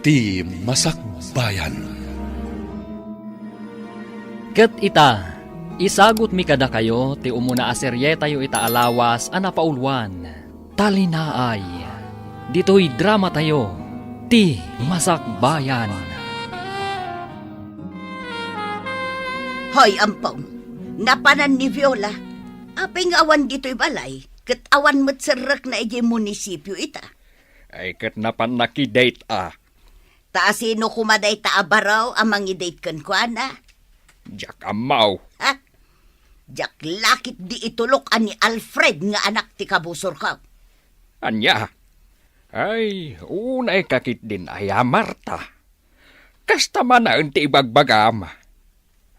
ti Masakbayan. Ket ita, isagot mi kada kayo ti umuna aserye tayo ita alawas a napaulwan. Talinaay, dito'y drama tayo, ti Masakbayan. Hoy, ampong, napanan ni Viola. Aping awan dito'y balay, ket awan matsarak na iji munisipyo ita. Ay kat napan nakidate Taasino kumaday taabaraw amang i-date kan ko, ana? Jak amaw. Ha? Jak lakit di itulok ani Alfred nga anak ti kabusor ka. Anya? Ay, unay kakit din ay Marta. Kasta man na ti ibagbagam.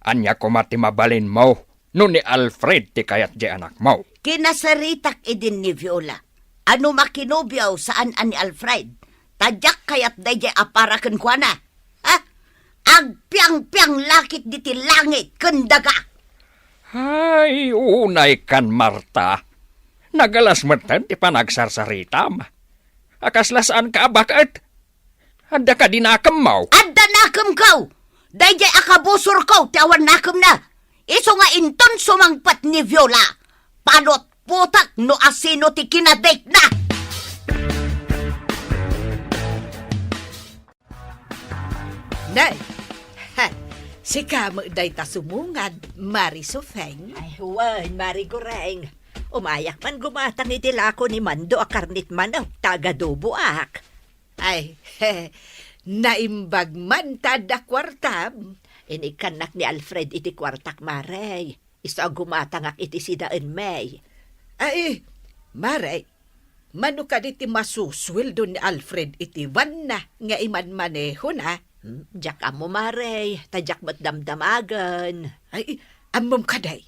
Anya ko mati mabalin mo, no ni Alfred ti kayat di anak mo. Kinasaritak idin ni Viola. Ano makinobyaw saan ani Alfred? Tadyak kayat dayjay aparaken ko na. Ha? Agpiang-piang lakit di ti langit, kendaga. Ay, unay kan Marta. Nagalas matan ti panagsarsaritam. Akaslasaan ka bakit? Ada ka dinakam mo. Adda nakam kaw! Dayjay akabusor kaw, tiawan nakam na. Iso nga inton sumangpat ni Viola. Panot putak no asino ti kinadate na. Nay, si kamo day ta sumungad, Mari Sofeng. Ay, huwan, Mari Goreng. Umayak man gumatang itilako ni Mando a karnit man ang tagadubo ak. Ay, naimbag man tada kwartam. Inikanak ni Alfred iti kwartak, Marey. Isa gumatang ak iti sidaan May. Ay, Mare, mano ka di ti masusweldo ni Alfred iti van na nga iman maneho na. Diyak amo, Marey. Tadyak mo't damdamagan. Ay, amom kaday.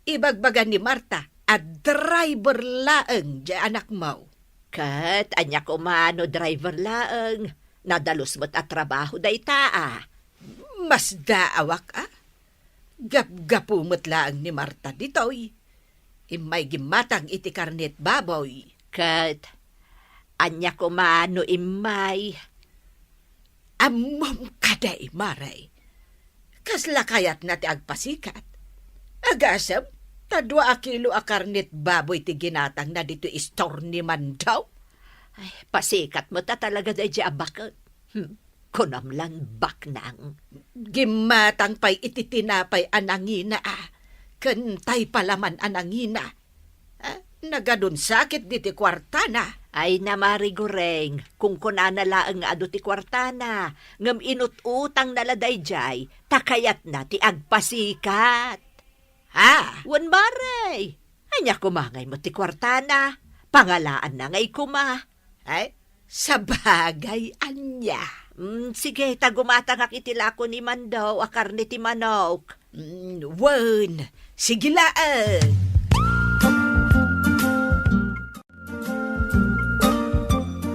Ibagbagan ni Marta at driver laeng di anak mo. Kat, anya ko mano driver laeng. Nadalos mo't at trabaho day taa. Mas daawak Gap-gapumot laeng ni Marta ditoy. Imay gimatang iti karnet baboy. Kat, anya ko mano imay. Amom kaday, Maray. Kasla kayat na ti agpasikat. Agasam, tadwa a kilo a karnet baboy ti ginatang na dito istor ni Mandaw. Ay, pasikat mo ta talaga day di abakot. Kunamlan baknang. Gimatang pa'y ititinapay anangina Kentay palaman anangina. Nagadun sakit diti kwartana. Ay na, Mari Goreng, kung kunana laang nga ado ti kwartana, ngam inut-utang naladay jay, takayat na ti agpasikat. Ha? Wan, Mari, anya kumangay mo ti kwartana, pangalaan na ngay kuma. Ay, sabagay anya. Sige, tagumatang akitilako ni Mandaw, akarni ti manok. Wan, sigilaan.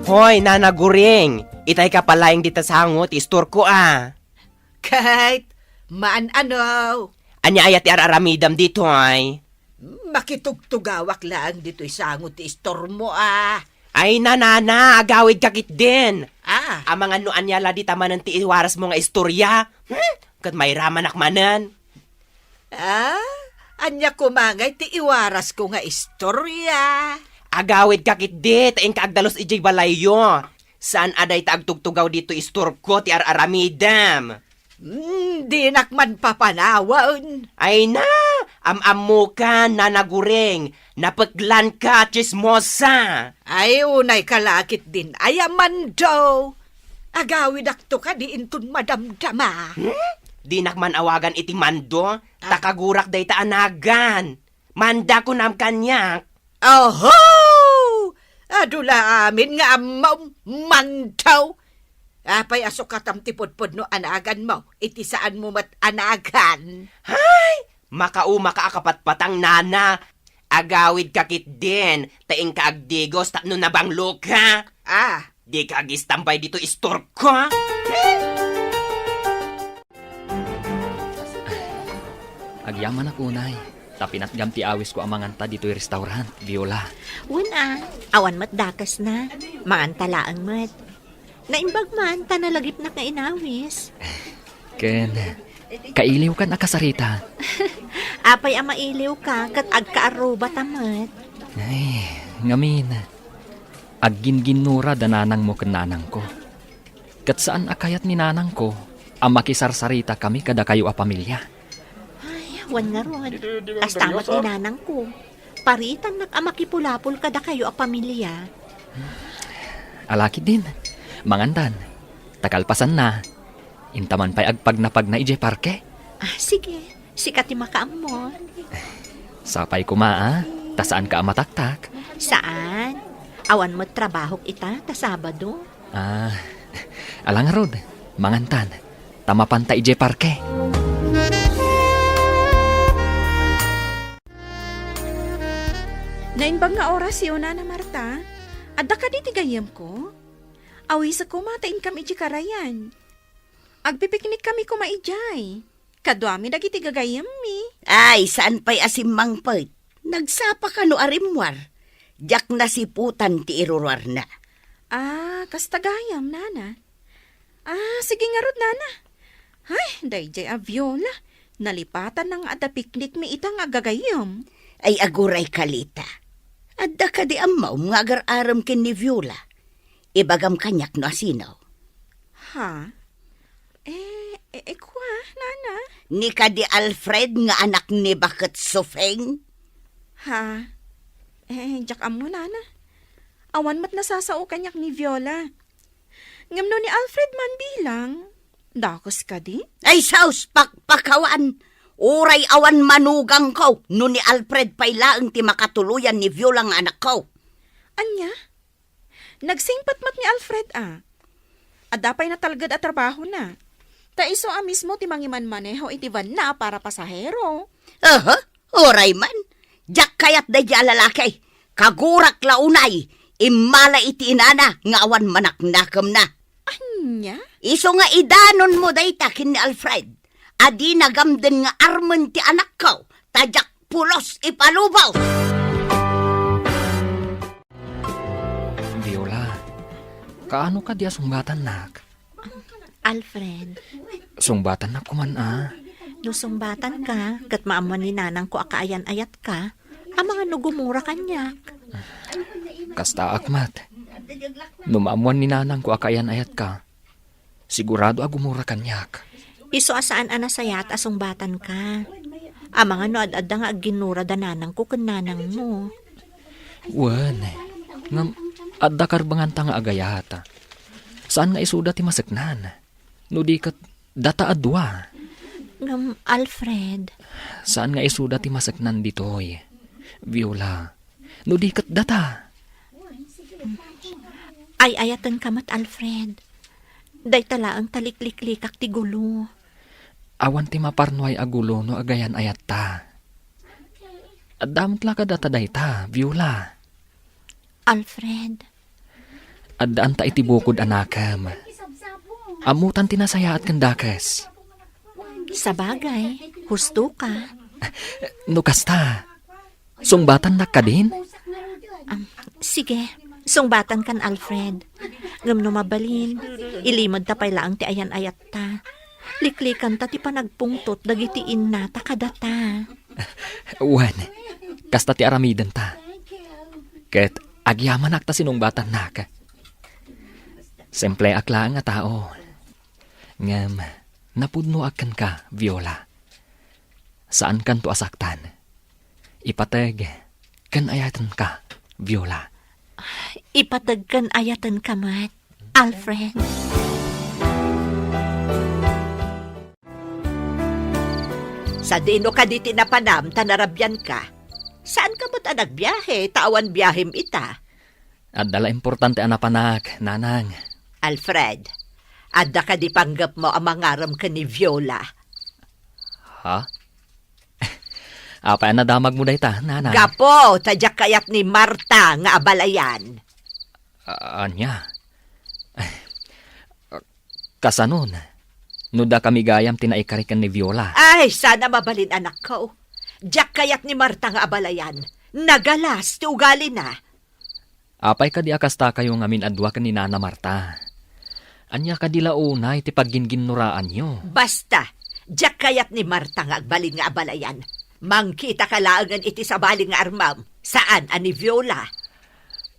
Hoy, Nana Guring! Itay ka palayang dita sa hangot, istor ko Kahit, maan ano? Anya ayat ti araramidam dito ay. Makitugtugawak lang dito isangot ti istor mo Ay, nanana, agawid kakit din. Ah. Amang ano anyala di tamanan ti iwaras mo nga istorya. Kat may raman akmanan. Anya kumangay ti iwaras ko nga istorya. Agawid kakit di, taing kaagdalos ijay balayo. Saan aday taagtugtugaw dito istor ko ti araramidam? Di nakman papanawan. Ay na, am-amu ka, Nana Guring. Napaglan ka, chismosa. Ay, unay kalakit din. Ay, Amando. Agawid akto ka di intun madamdama. Di nakman awagan iti Mando, takagurak day ta anagan. Manda ko nam kanyak. Oho! Adula amin nga amaw Mandaw. Apay asok katam tipod-pod no anagan mo. Iti saan mo mat anagan. Hay! Makauma ka akapatpatang nana. Agawid kakit din. Taing kaagdigos tapno na bang luka. Di ka agistampay dito istor ko. Agyaman ako, Nay. Tapinat gamti awis ko amanganta dito'y restaurant, Viola. Awan mat dakas na. Maantalaan mat. Naimbag man, tanalagip na kainawis. Ken, kailiw ka na kasarita. Apay ang mailiw ka, kat agkaaruba tamat. Ay, ngamin. Aggin-ginura dananang mo ken nanang ko. Kat saan akayat ni nanang ko, ang makisarsarita kami kada kayo a pamilya. Ay, wan nga ron. Astamat ni nanang ko. Paritan nag-amakipulapol kada kayo a pamilya. Alaki din. Mangandan. Takalpasan na. Intaman pa'y agpag na ije parke. Sige. Sikat yung makaamon. Sapay kuma, tasaan ka mataktak? Saan? Awan mo trabaho ita, ta Sabado. Alang rod. Mangantan. Tamapan ta ije parke. Nainbag nga oras yun na Marta. Adda ka di tigayam ko. Awi sa kumatain kami iti karayan. Agpipiknik kami kumaijay. Kadwami dagiti gagayam mi. Ay, saan pa'y asimang pait? Nagsapa ka no arimwar. Diyak na siputan ti irurwar na. Kastagayam, nana. Sige nga rod, nana. Ay, dayjay a Viola. Nalipatan ng ada piknik mi itang agagayam. Ay aguray kalita. Adda ka di amaw nga agar-aram kin ni Viola. Ibagam kanyak no asinaw. Ha? Kwa, nana? Ni ka di Alfred nga anak ni Bakit Sofeng? Ha? Jak amo, nana. Awan mat nasasao kanyak ni Viola. Ngamno ni Alfred man bilang. Dakos ka di? Ay saus, pakpakawan. Uray awan manugang ko. No ni Alfred pa'y laang ti makatuluyan ni Viola nga anak ko. Anya? Nagsingpat mat ni Alfred Adapay na talgad at trabaho na. Ta iso mismo ti mangiman maneho iti van na para pasahero. Uray man. Jak kayat da di alalakay. Kagurak launay. Imala iti inana nga awan manaknakam na. Anya? Iso nga idanon mo day takin ni Alfred. Adi nagamden nga armen ti anak ko. Tajak pulos ipalubaw. Viola, kaano ka diya sungbatan nak? Alfred, Sungbatan na kuman no sumbatan ka, kat maaman ni nanang ko akaayan-ayat ka, ang mga nugumura kanyak. Kasta akmat. Numaamuan ni nanang ko akayan ayat ka. Sigurado agumura kanyak. Iso asaan anasayat asumbatan ka. Ang mga no ad-adda nga ginura da nanang ko kan nanang mo. Wan, ngam adda karbangan ta nga agayata. Saan nga isuda ti masaknan? No di kat data adwa. Ngam, Alfred, Saan nga isuda ti masaknan ditoy? Viola, no di kat data. ay ayatan kamat Alfred. Day tala ang talikliklikak ti gulo. Awan ti maparnoy agulo no agayan ayat ta. Adamot la ka data day ta, Viola. Alfred, Addaan ta iti bukod anakam. Amutan tinasayaat kandakas. sa bagay, husto ka. No kasta, sungbatan na ka din? Sige, sungbatan kan Alfred. Ngam no mabalin, ilimod ta pay laang ti ayan-ayat ta. Liklikan ta ti panagpungtot dagiti inna ta kadata. Wan, kasta ti aramidan ta. Ket agyaman akta sinungbatan na ka. Simple akla nga tao. Ngam, napudno akan ka, Viola. Saan kan to asaktan? Ipateg, kan ayatan ka, Viola. Ipatagkan ayatan kamat, Alfred. Sa dino ka diti na panam, tanarabyan ka. Saan ka ba't nagbiyahe? Tawan biyahim ita. Adala importante anapanak, nanang. Alfred, adda ka di panggap mo ang mangaram ka ni Viola. Ha? Apa na damag mo dayta, nanang? Gapo, tadyak kayat ni Marta nga abalayan. Anya? Kasanon, nuda kami gayam tinaikarikan ni Viola. Ay, sana mabalin anak ko. Diyak kayat ni Marta nga abalayan. Nagalas, ti ugali na. Apay ka di akasta kayo ngamin adwa ka ni Nana Marta. Anya kadila unay ti pagginginuraan nyo. Basta, diyak kayat ni Marta nga agbalin nga abalayan. Mangkita ka laangan iti sa baling nga armam. Saan, ani Viola?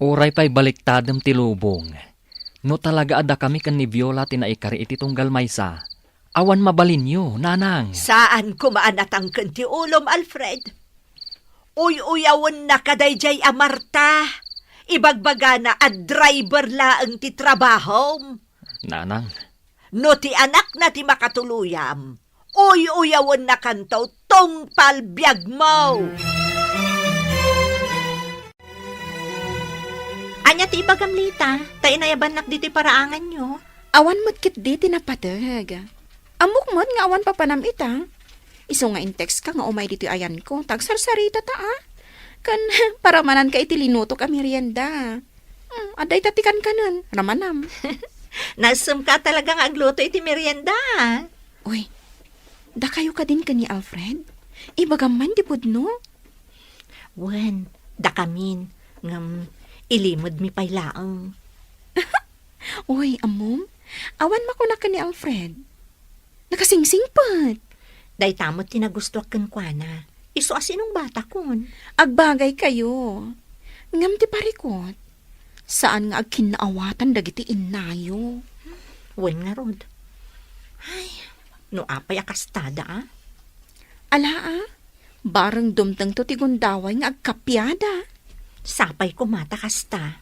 Uray pa'y baliktadem ti lubong. No talaga ada kami kan ni Viola tinaikari iti tunggal maysa. Awan mabalin nyo, nanang. Saan kumaanatang ti ulom, Alfred? Uy-uyawon na kadayjay a Marta. Ibagbaga na a driver laang ti trabaho. Nanang, No ti anak na ti makatuluyam. Uy-uyawon na kantaw tong palbiag mo. Anya ti ibagamlita, tayo nayabanak dito paraangan nyo. Awan mo't kit di tinapadag. Amok mo't nga awan papanam ita. Iso nga in text ka nga umay dito ayan ko. Tagsarsarita ta Kan para manan ka iti linuto ka merienda. Aday tatikan ka nun. Ramanam. Nasum ka talagang agluto iti merienda. Uy, da kayo ka din ka ni Alfred? Ibagaman di pudno? Wen, dakamin, ngam, ilimod mi paylaang. Uy, amom, awan makuna ka ni Alfred. Nakasingsing pat. Day tamot tinagusto kan kwa. Iso asinong bata kun. Agbagay kayo. Ngam ti parikot. Saan nga agkinaawatan dagiti inayo? Wen nga rod. Ay, no apay akastada Ala barang dumtang to ti gundaway nga agkapyada. Sapay ko mata kasta.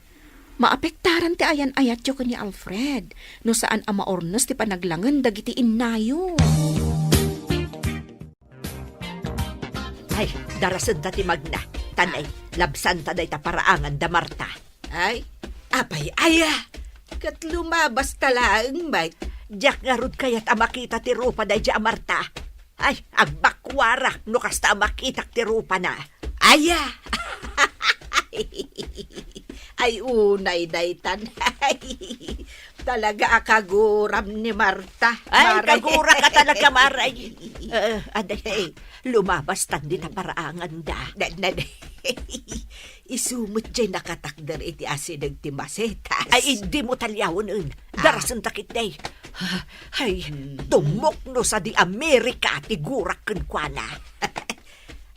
Maapektaran ti ayan ayat yo ni Alfred. No saan ama ornos ti panaglangan dagiti inayo. Ay, darasan ta ti magna. Tanay, labsan ta day ta paraangan da Marta. Ay, apay aya. Kat lumabas talaang may. Diyak nga rod kayat amakita ti rupa day di Marta. Ay, agbakwara no kasta makita ti rupa na. Aya. Ay, unay daytan. Talaga akaguram ni Marta. Ay, Maray. kagura ka talaga, Maray. Aday, lumabas tan din na paraangan da. Isumot dyan nakatakdar iti asinag ti masetas. Ay, hindi mo talyawon un. Darasan takit day. Ay, tumok no sa di Amerika ti gurak kenkwana.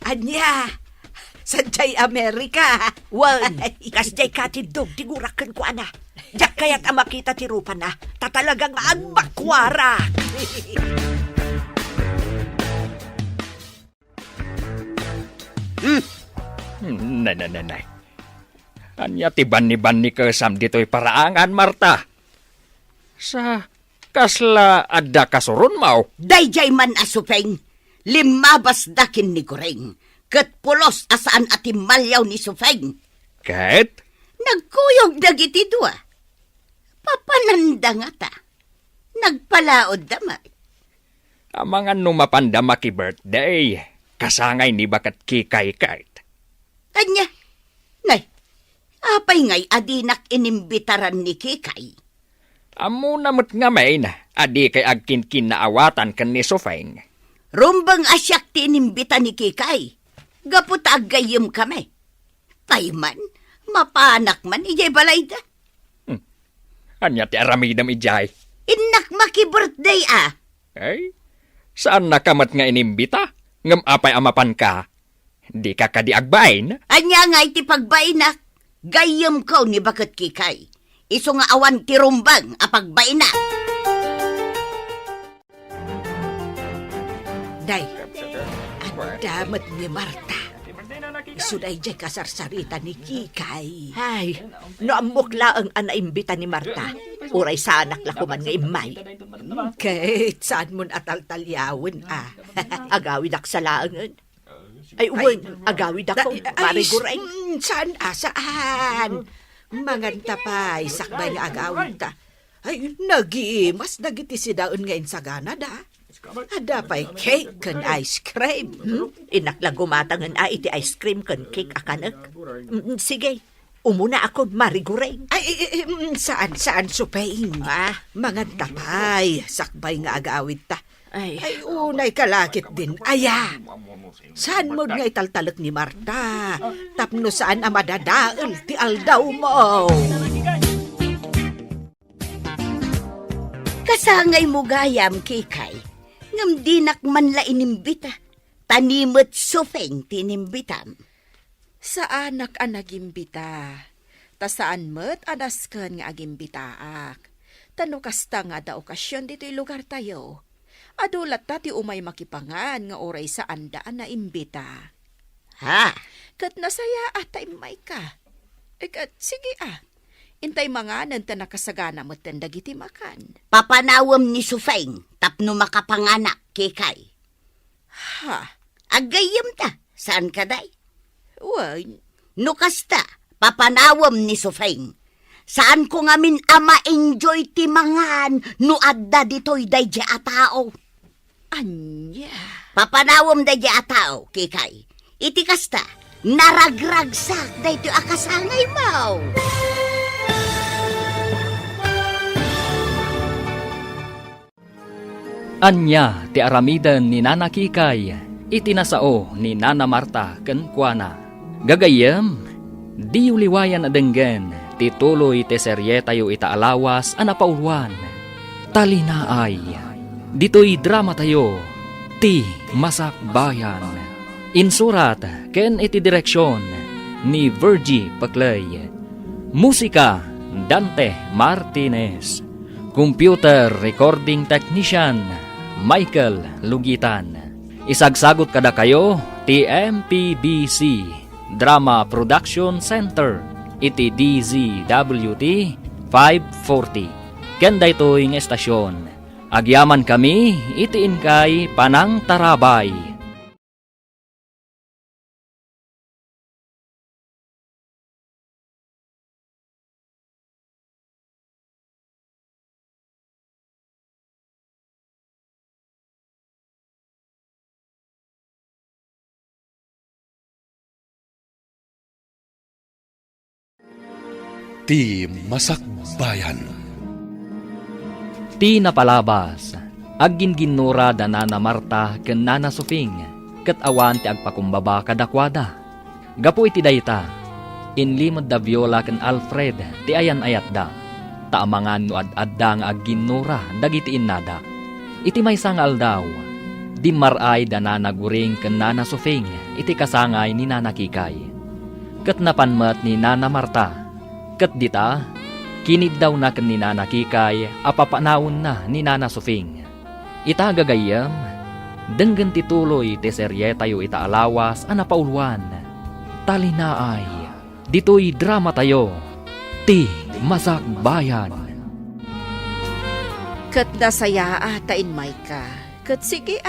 Anya, sa jay Amerika. Wan, kasjay ka ti dog ti gurakan ko ana. Diyak kaya't amakita ti rupa na. Tatalagang agbakwara. Nanay. Anya ti ban ni kesam dito'y paraangan, Marta. Sa kasla adda kasurun mau. Dayjay man asupeng. Limabas dakin ni Goreng. Kat pulos asaan ati malyaw ni Sufeng. Ket? Nagkuyog dagiti dua. Papananda nga ta. Nagpalaod damay. Amangan numapanda maki birthday. Kasangay ni bakat kikay kait. Anya, nay, apay ngay adinak inimbitaran ni Kikay. Amo namot nga may na, adi kay agkin naawatan kan ni Sofeng. Rumbang asyak ti inimbita ni Kikay. Gapot agayim kami. Tayman, mapanak man, ijay balay da. Anya ti aramidam ijay. Inak maki-birthday Ay, saan nakamat nga inimbita? Ngam apay amapan ka. Di ka kadi agbain? Anya nga iti pagbainak. Gayim ko ni Bakat Kikay. Iso nga awan ti rumbang apagbaina. Day, ang damat ni Marta. Suday dyan kasarsarita ni Kikay. Ay, naamukla ang anaimbita ni Marta. Uray sa anak lakuman nga imay. Kahit saan mo atal-talyawin, agawid ak sa laangan. Ay, uwan, agawid ako. Mariguray. Saan? Manganta pa, sakbay nga agawid ta. Ay, nagiimas, nagiti si daon ngayon sa Canada. Ada pa'y cake kan ice cream. Inakla gumatangan iti ice cream kan cake akanak. Sige, umuna ako marigureng. Ay, saan supain? Manganta pa'y, sakbay nga agawid ta. Ay, unay kalakit din. Aya, saan mo nga italtalak ni Marta? Tapno saan ang madadaal ti aldaw mo? Kasangay mo gayam, Kikay. Ngam dinak man la inimbita. Tanimot sufeng tinimbitam. Sa anak ang nagimbita. Ta saan mo't adaskan nga agimbitaak. Tano kasta nga da okasyon dito'y lugar tayo. Adulat tati umay makipangan nga oray sa andaan na imbita. Ha? Kat nasaya atay may ka. Kat sige Intay mga nanta nakasagana mo't dagiti makan. Papanawam ni Sufeng, tapno makapanganak, Kikay. Ha? Agayam ta, saan ka day? Uy, No kasta, papanawam ni Sufeng. Saan ko ngamin ama enjoy ti mangan no adda dito'y dayja a tao. anya. Papanawam dayja a tao, Kikay. Iti kasta, naragragsak dayto akasangay mo. Anya ti aramidan ni Nana Kikay, itinasao ni Nana Marta ken kuana. Gagayem, di uliwayan adenggen, ti tuloy ti serye tayo itaalawas anapauluan. Talinaay, dito'y drama tayo, ti Masak Bayan. Insurat ken iti direksyon ni Virgie Paclay. Musika, Dante Martinez. Computer Recording Technician, Michael Lugitan. Isagsagot kada kayo, TMPBC, Drama Production Center, iti DZWT 540. Kenda ito'y estasyon. Agyaman kami, itiin kay Panang Tarabay. Ti Masak Bayan. Ti napalabas, agin ginura da Nana Marta ken Nana Sufing, ket awan ti agpakumbaba kadakwada. Gapu iti dayta, inlimod da Viola ken Alfred ti ayan ayat da, taamangan no ad-adda nga agginura dagiti innada. Iti maysa nga aldaw, di maray da Nana Guring ken Nana Sufing iti kasangay ni Nana Kikay. Ket napanmet ni Nana Marta, ket dita, kinid daw na ken ni Nana Kikay, apapanawon na ni Nana Sufing. Ita gagayam, denggen tituloy ti serye tayo itaalawas anapauluan. Talinaay, dito'y drama tayo, ti Masak Bayan. Kat nasaya atain may ka. Kat sige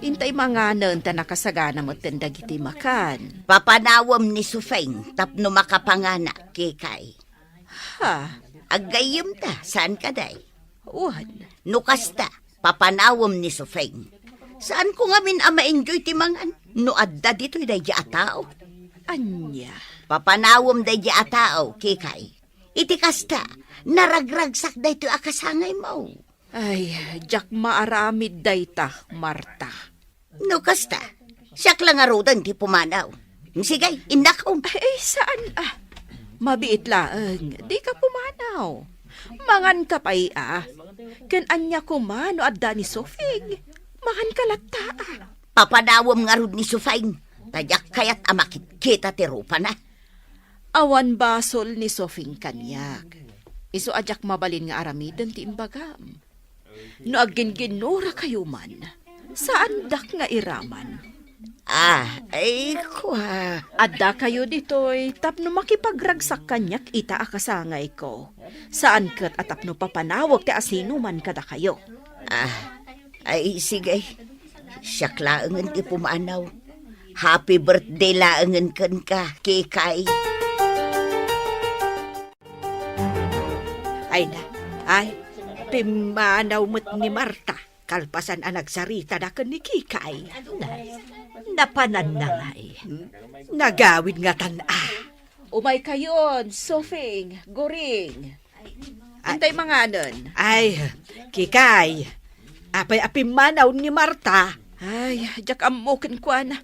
intay mga nanta nakasagana mo't dagiti makan. Papanawam ni Sufeng, tapno makapanganak, Kikay. Ha? Agayam ta, saan ka day? Uwan. No kasta, papanawam ni Sufeng. Saan ko ngamin ma-enjoy ti mangan? No adda dito'y dayja a tao. Anya. Papanawam dayja a tao, Kikay. Iti kasta, naragragsak dayto akasangay mo. Ay, jak maaramid dayta, Marta. No kasta, siyak lang arudan ti pumanaw. Sige, inakaw. Ay, saan Mabiit laeng, di ka pumanaw. Mangan ka pa'y Ken anya kumano adda ni Sofing. Mangan ka latta Papanawam nga rod ni Sufeng. Tadyak kayat amakit kita ti rupa na. Awan basol ni Sofing kanyak. Iso ajak mabalin nga aramiden ti imbagam. No agin ginura kayo man, saan dak nga iraman? Ay kwa. Adda kayo ditoy, tapno makipagragsak kanyak ita akasangay ko. Saan kat atapno papanawag ti asino man kada kayo? Ay sige. Siyak laangan ti pumanaw. Happy birthday laangan kan ka, Kikay. Ay, pimanaw mo't ni Marta. Kalpasan ang nagsarita na kan ni Kikay. Napanan na nga Nagawid nga Umay kayon, Sofing, Goring. Antay mga nun. Ay, Kikay. Apay-apim manaw ni Marta. Ay, jak amukin ko na.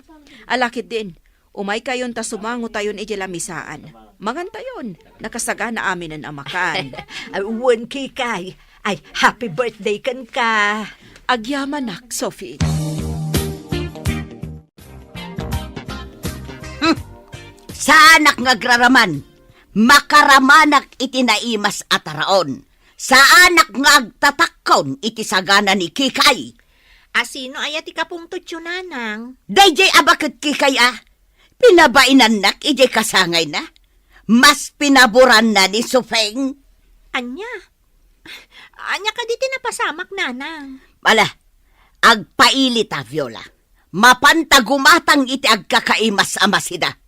Alakit din. Umay kayon ta sumango tayon ijilamisaan. Mangan tayon. Nakasagana amin ang amakan. Uwan, Kikay. Ay, happy birthday kan ka. Agyaman nak, Sophie. Sa anak nga graraman, makaramanak iti naimas ataraon. Sa anak nga agtatakon iti sagana ni Kikay. Asino ayat ikapungtot yun, nanang? Dayjay abakit Kikay pinabainan nak ijay kasangay na. Mas pinaburan na ni Sufeng. Anya? Anya ka di tinapasamak, nanang. Mala, agpailit Viola. Mapantagumatang iti agkakaimas amasida.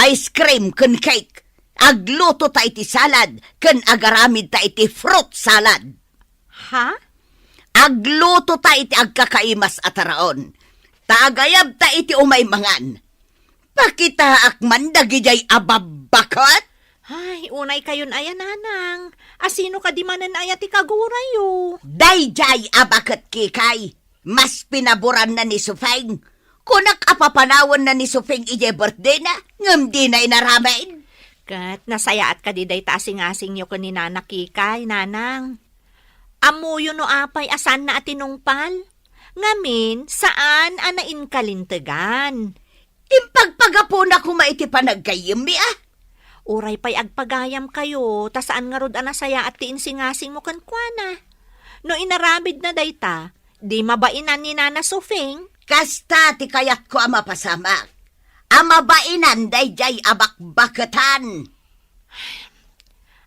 Ice cream kun cake. Agluto ta iti salad kun agaramid ta iti fruit salad. Ha? Agluto ta iti agkakaimas ataraon. Taagayab ta iti umaymangan. Pakita akman dagijay ababakot. Ay, unay kayon ayan, nanang. Asino ka di manan ayat ikagurayo? Dayjay abakot Kikay. Mas pinaburan na ni Sufeng. Kunak apapanawon na ni Sufeng ije birthday na, ngam di na inaramain. Kat, nasayaat ka di day taasing-asing nyo ka ni Nana Kikay, nanang. Amuyo no apay asan na atinungpal? Ngamin, saan anain kalintegan? Impagpagapo na kumaiti panagkayim Uray pa'y agpagayam kayo, ta saan nga rod anasaya at tiinsingasing mo kankwana. No inaramid na dayta, di mabainan ni Nana Sufeng. Kasta ti kayat ko ama pasamak. Amabainan dayjay abakbakatan.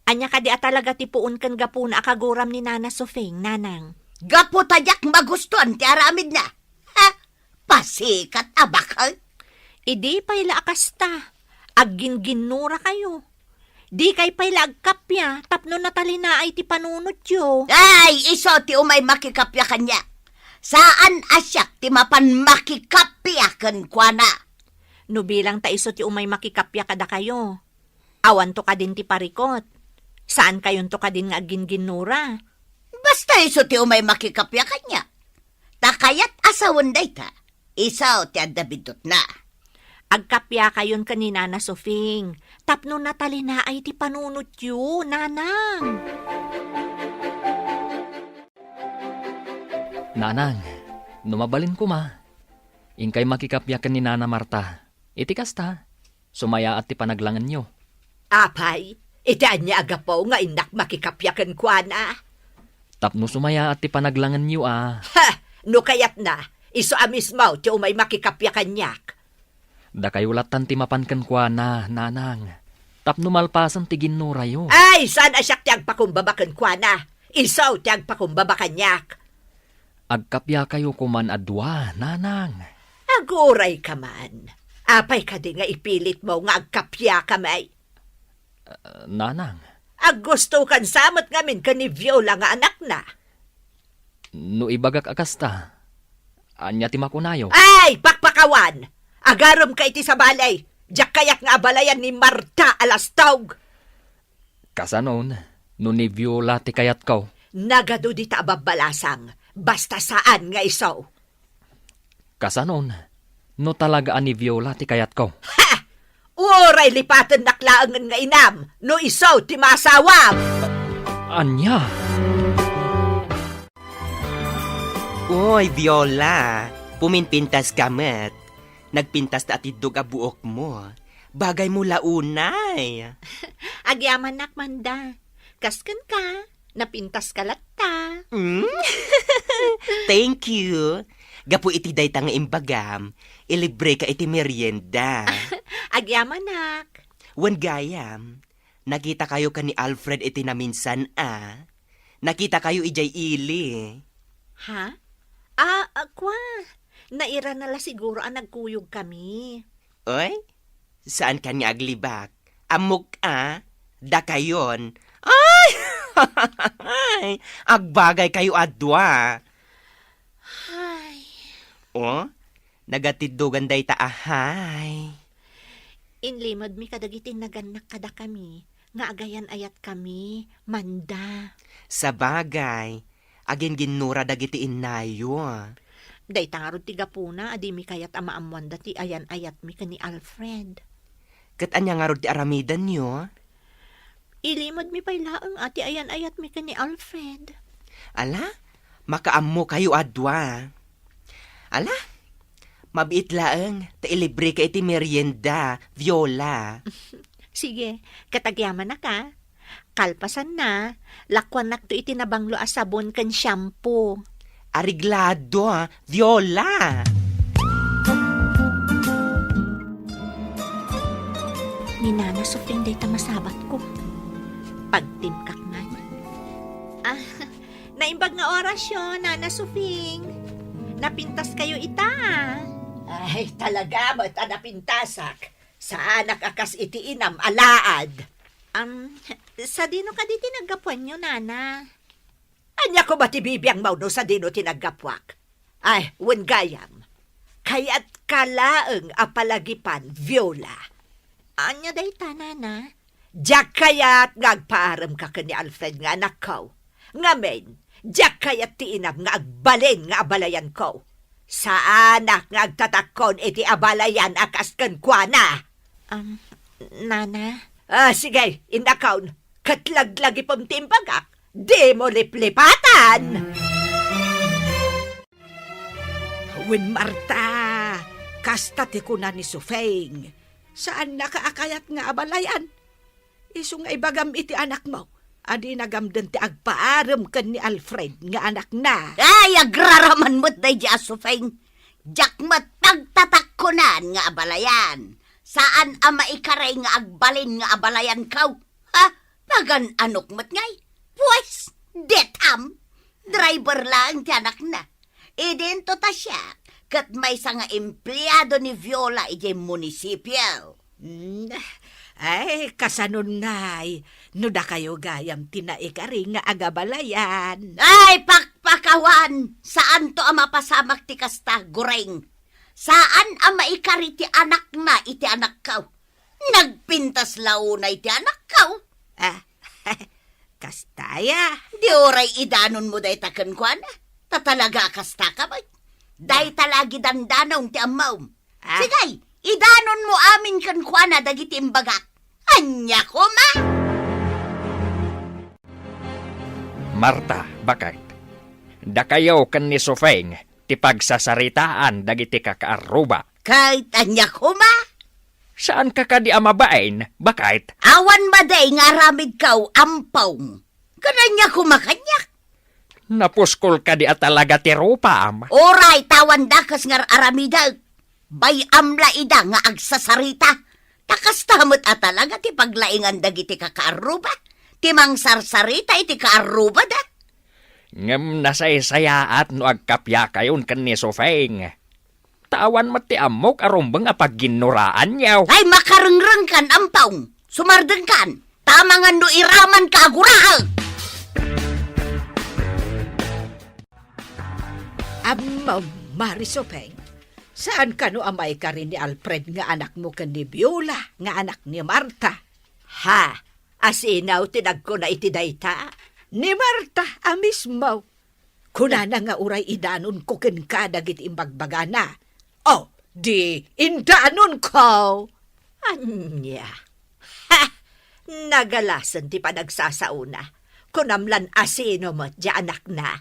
Anya ka di talaga tipuon kan gapuna akaguram ni Nana Sufeng, nanang. Gapo tadyak magustuhan ti aramid na. Ha? Pasikat abakal. Idi pa'y laakasta, agginginura kayo. Di kay pa'y agkapya, tapno natalina ay ti panunot yo. Ay, iso ti umay makikapya kanya. Saan asyak ti mapan makikapya kan kwa na. No bilang ta iso ti umay makikapya kada kayo. Awan to ka din ti parikot. Saan kayon to ka din nga agginginura? Basta iso ti umay makikapya kanya. Takayat asawan day ta. Isaw ti adabidot na. Agkapya kayon kanina na Sufeng. Tapno natalina ay ti panunot yo, nanang. Nanang, numabalin ko ma. Ingkay makikapyakan ni Nana Marta. Iti kasta, sumaya at ti panaglangan nyo. Apay, itaan niya agapaw nga inak makikapyakan kwa na. Tapno sumaya at ti panaglangan nyo Ha! No kayat na, iso amismaw ti umay makikapyakan niyak. Da kayo latan ti mapankan kwa na, nanang. Tapno malpasan ti ginura yo. Ay, saan asyak ti agpakumbabakan kwa na? Isaw ti agpakumbabakan niyak. Agkapya kayo kuman adwa, nanang. Aguray ka man. Apay ka di nga ipilit mo nga agkapya kamay. Nanang, Gusto kan samot ngamin ka ni Viola nga anak na. no ibagak akasta. Anya ti makunayo. Ay, pakpakawan! Agarom ka iti sa balay. Diyak kayak nga abalayan ni Marta Alastog. Kasanon, no ni Viola ti kayat ko. Nagado di ta ababalasang. Basta saan nga isaw. Kasanon, no talagaan ni Viola ti kayat ko. Ha! Uray lipatan naklaangan nga inam. No isaw ti masawam. Anya? Uy, Viola, puminpintas ka met. Nagpintas na atidog a buok mo. Bagay mo launay. Agyaman nakmanda. Kaskan ka, napintas ka latta. Thank you. Gapu iti dayta nga imbagam. Ilibre ka iti merienda. Agyaman nak. Wan gayam, nakita kayo ka ni Alfred iti naminsan Nakita kayo ijay ili. Ha? Akwa. Naira nala siguro ang nagkuyog kami. Oy, saan ka niya aglibak? Amok da kayon. Ay! Agbagay kayo adwa. Ay. Oh, nagatiddugan day ta ahay. Inlimod mi kadagitin naganak kada kami. Nga agayan ayat kami. Manda. Sa bagay, agin ginura dagiti inayo. Day tangarod ti gapuna, adi mi kayat amaamwanda ti ayan ayat mi ka ni Alfred. Kat anya nga rod ti aramidan nyo? Ilimod mi pay laang ati ayan ayat mi ka ni Alfred. Ala, makaammo kayo adwa. Ala, mabiit laeng, tailibre ka iti merienda, Viola. Sige, katagyaman na ka. Kalpasan na, lakwan nakto iti nabanglo a sabon kan shampoo. Ariglado, Viola. Ni Nana Sufring day masabat ko. Pagtimkak nga. Naimbag nga orasyon, Nana Sufring. Napintas kayo ita. Ay, talaga mo't anapintasak. Sa anak akas iti inam alaad. Sa dino ka di tinagapuan nyo, Nana? Anya ko matibibiyang mauno sa dino tinagapwak. Ay, gayam. Kaya't kalaeng apalagipan, Viola. Anya day ta, Nana? Diyak kaya't ngagpaaram ka ni Alfred nga anak ko. Ngamen, diyak kaya't tiinam nga agbalin nga abalayan ko. Sa anak nga agtatakon iti abalayan akas kenkwana. Nana? Sige, inakaon. Katlaglag ipong timbagak. Di mo liplipatan! Win Marta, kastati ko na ni Sufeng. Saan nakaakayat nga abalayan? Iso nga ibagam iti anak mo. Adi nagamdan ti agpaaram kan ni Alfred nga anak na. Ay, agraraman mo't day di Sufeng. Jakmat pagtatakkunan nga abalayan. Saan ama ikaray nga agbalin nga abalayan kaw? Ha? Pagan anok mo't ngay? Pues, detam. Driver lang ti anak na. Idento ta siya. Kat may sa nga empleyado ni Viola iti munisipyo. Ay, kasanon ngay. Nuda kayo gayam tinaikari nga agabalayan. Ay, pakpakawan! Saan to ama pasamak ti kasta, goreng? Saan ama ikari ti anak na iti anak kaw? Nagpintas launa iti anak kaw? Kastaya. Di oray idanon mo day taken kwa na. Tatalaga kasta ka ba? Day talagi dandanong ti amaw. Sigay, idanon mo amin kan kwa na dagiti imbagak. Anya ko ma? Marta, bakit? Da kayo kan ni Sufeng, ti pagsasaritaan dagiti kakaaruba. Kahit anya ko ma? Saan ka kadi amabain? Bakit? Awan maday nga ramid kaw ampaw. Kananya ko makanyak. Napuskol ka di at talaga ti rupa, am. Oray, tawan dakas nga aramida. Bay amla ida nga agsasarita. Takas tamot at talaga ti paglaingan dagiti kakaaruba. Ti mangsarsarita iti kaaruba da. Ngem nasaysayaat no agkapya kayon kan ni Sufeng. Tawan mat ti amok arumbang apagginuraan yaw. Ay makarengreng kan ampaw. Sumardeng kan. Tamangan no iraman ka agurahal. Marisopeng, saan ka no amay ka rin ni Alfred nga anak mo kan ni Viola, nga anak ni Marta? Ha? Asinaw tinag ko na iti dayta? Ni Marta, mismo. Kuna na nga uray idanon ko ken ka dagit imbagbagana. Oh, di indanon ko. Anya. Ha! Nagalasan ti pa nagsasauna. Kunamlan asino mo di anak na.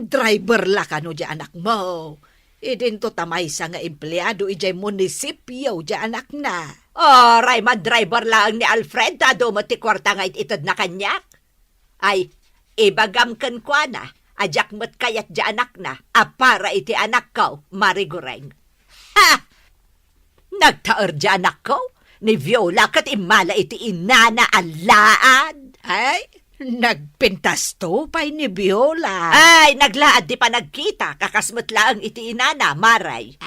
Driver la ka no di anak mo. Idinto tamay sa nga empleyado ijay munisipyo di anak na. Oray, driver lang ni Alfred, tado mo ti kwarta nga itid na kanyak. Ay, ibagam kan kwa na, ajak mo't kayat di anak na, para iti anak ko, marigureng. Ha! Nagtaer di anak ko, ni Viola kat imala iti inana alaad. Ay, nagpintas to pa'y ni Viola. Ay, naglaad di pa nagkita, kakasmot lang iti inana, maray.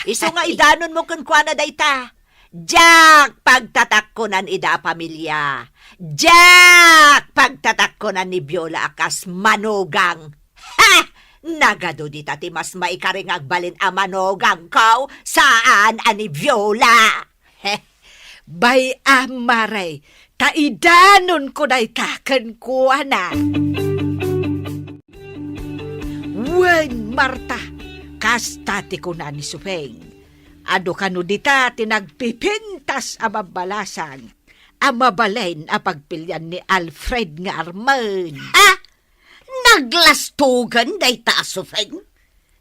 Iso nga idanon mo kun kwa na dayta. Jack, pagtatakkonan ida pamilya. Jack, pagtatakkonan ni Viola akas manugang. Ha! Nagado di tati mas maikaring agbalin a manugang ko saan ani Viola. Bay amaray, taidanon ko day taken ko na. Wen, Marta, kastati ko na ni Sufeng. Ado kanu dita tinagpipintas amabalasan, amabalain a pagpilyan ni Alfred nga Arman. Ha? Aglastugan day ta Sofeng.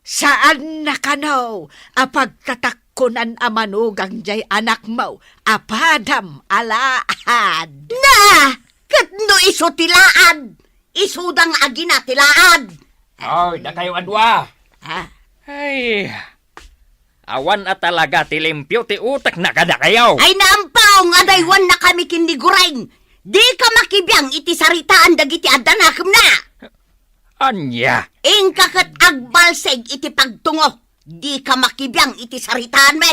Saan na kanaw, apagtatakkunan a manugang jay anak mo, apadam alaad. Na! Kat no iso tilaad. Isudang agina tilaad. Oy, da kayo adwa. Ah, Ay, awan at talaga ti limpyo ti utak na kada kayo. Ay naampaw nga daywan na kami kinigurain. Di ka makibiyang iti saritaan dagiti adanakam na. Anya, Ingka kat agbalseg iti pagtungo. Di ka makibiyang iti saritaan me.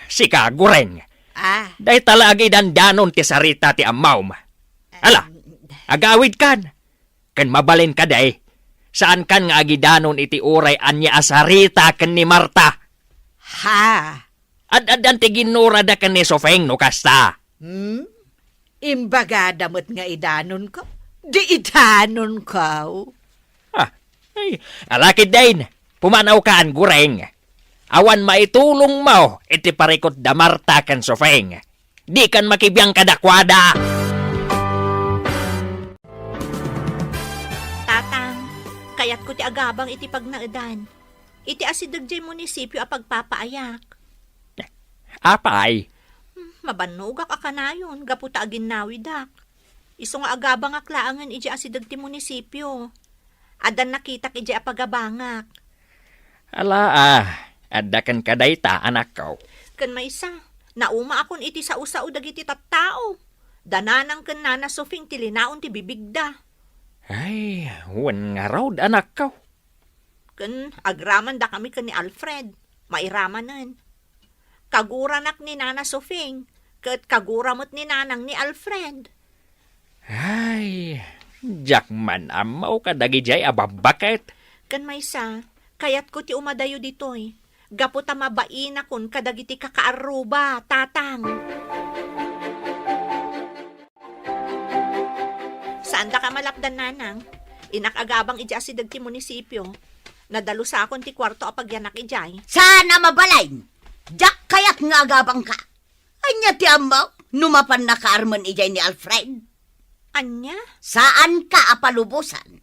si kagureng. ah, Day talagi dandanon ti sarita ti amaw ma. Ala, agawid kan. Kan mabalin ka day. Saan kan nga agidanon iti uray anya asarita kan ni Marta. ha, Ad-adan ti ginura da kan ni Sofeng no kasta. imbaga damot nga idanon ko, di idanon ko. Ay, alakid din. Pumanaw ka ang gureng. Awan maitulong mo iti parikot da Marta kan Sofeng. Di kan makibiyang kadakwada. Tatang, kayat ko ti agabang iti pagnaadan. Iti asidag jay munisipyo a pagpapaayak. Apay, Mabanugak a kanayon, gaputa agin nawidak. Iso nga agabang aklaangan iti asidag ti munisipyo. Adan nakitak iti apagabangak. ala adda kan kadayta anak ko. Kan maysa, nauma akon iti sa usao dagiti tattao. Dananang kan nana Sofing ti linaon ti bibigda. Ay, wan nga raw anak ko. Kan agraman da kami kan ni Alfred. Mairamanan. Kaguranak ni nana Sofing. Kat kaguramot ni nanang ni Alfred. Ay, jakman amaw ka dagijay ababaket. Kan maysa, kayat ko ti umadayo ditoy. Gaputa mabain akon kadagiti kakaaruba, tatang. Saan da ka malapdan nanang? Inakagabang ija si dagti munisipyo. Nadalo sa akon ti kwarto a pagyanak ijay. Sana mabalain. Jak kayat nga agabang ka. Anya ti amaw, numapan na kaarman ijay ni Alfred. Anya? Saan ka apalubusan?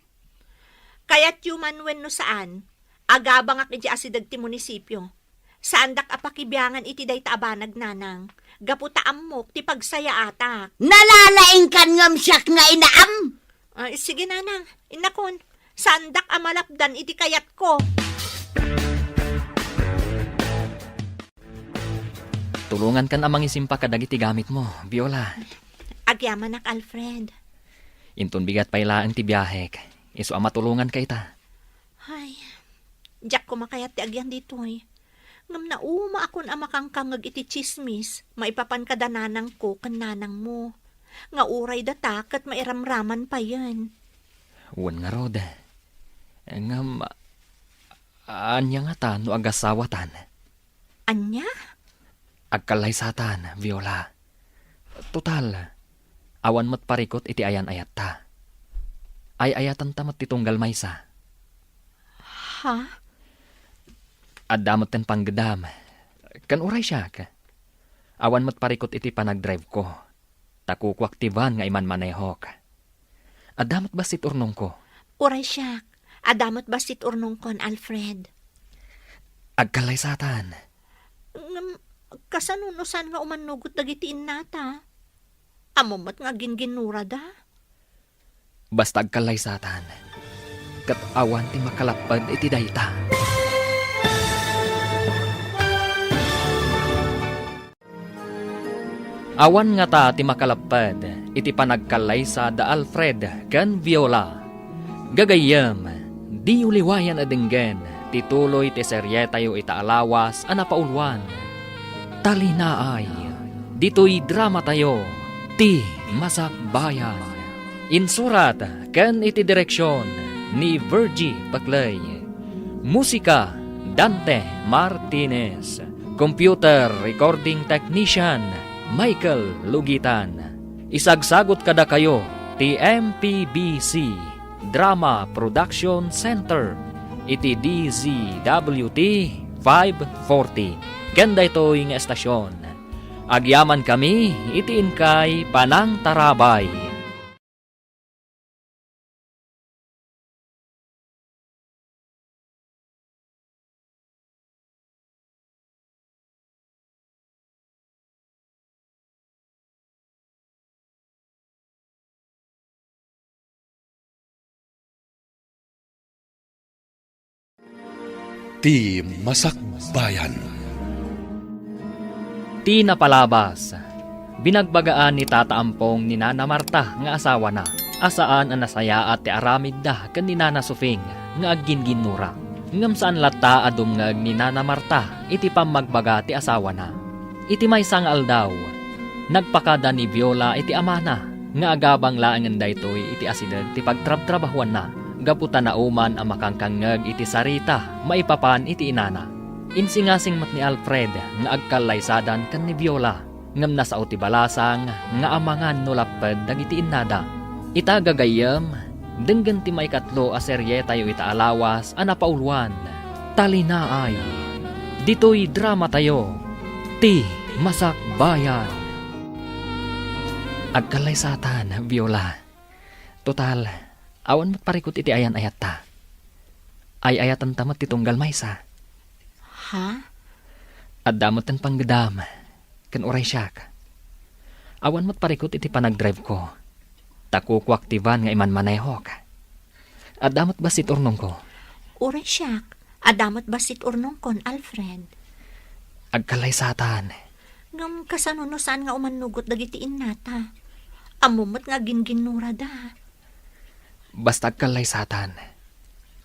Kayat yuman wen no saan? Agabang ak ija si dagti munisipyo. Saan dak apakibyangan iti day taabanag nanang. Gaputa amok ti pagsaya atak. Nalalaing kan ngam siyak nga inaam. Ay, sige nanang, inakon. Saan dak amalapdan iti kayat ko? Tulungan kan amang isimpa kadagiti gamit mo, Viola. Agyaman ak Alfred. Inton bigat pailaan ti biyahek. Iso ama tulungan ka ita. Ay, jak ko makayat ti agyan ditoy. Ngam na uma akon amakangkangag iti chismis, maipapan ka dananang ko kan nanang mo. Nga uray datak at mairamraman pa yan. Wan nga rod. Ngam, anya nga ta no agasawatan. Anya? Agkalaysatan, Viola. Total, awan mat parikot iti ayan ayat ta. Ay ayatan tamat titunggal maysa. Ha? Adamot ten panggedam. Kan uray siya ka. Awan mat parikot iti panagdrive ko. Takukwaktiban nga iman manehok. Adamot basit urnong ko. Uray siyak. Adamot basit urnong kon, Alfred. Agkalaysatan. Ngam, kasanunusan nga umanugot dagiti innata. Amomat nga ginginura da. Basta agkalaysatan. Kat awan ti makalapad iti dayta. Awan nga ta ti makalapad iti panagkalaysa da Alfred kan Viola. Gagayam, di uliwayan adenggen tituloy ti seryetayo ita alawas a napaulwan. Talinaay, dito'y drama tayo, ti Masakbayan. Insurat ken iti direksyon ni Virgie Paclay. Musika Dante Martinez. Computer Recording Technician Michael Lugitan. Isagsagot kada kayo ti MPBC Drama Production Center iti DZWT 540. Ganda ito'y nga estasyon. Agyaman kami iti inkay Panang Tarabay. Ti Masakbayan. Ti napalabas. Binagbagaan ni Tata Ampong ni Nana Marta nga asawa na. Asaan ang nasaya at ti aramid da kan ni Nana Sufing nga agginginura. Ngam saan lata adum nga ni Nana Marta iti pamagbaga ti asawa na. Iti may sangal daw. Nagpakada ni Viola iti amana nga agabang laangan daytoy iti asidag ti pagtrab-trabahuan na. Gaputan na uman ang makangkangag iti sarita maipapan iti inana. Insingasing mat ni Alfred nga agkalaysadan kan ni Viola. Ngam nasa ti balasang nga amangan no lapad dagiti innada. Ita gagayam, denggan ti may katlo a serye tayo ita alawas a napauluan. Talinaay. Dito'y drama tayo. Ti Masakbayan. Agkalaysatan, Viola. Total, awan mo't parikot iti ayan ayat ta. Ay ayatan tamat ti tunggal maysa. Ha? At damot ang panggedam. Kan uray siyak. Awan mo't parikot iti panagdrive ko. Takuko aktivan nga iman manehok. At damot basit urnong ko. Uray siyak. Adamot basit urnong kon, Alfred. Agkalaysatan. Ngam kasanunusan nga umanugot dagiti innata. Amumot nga ginginura da. Basta agkalaysatan.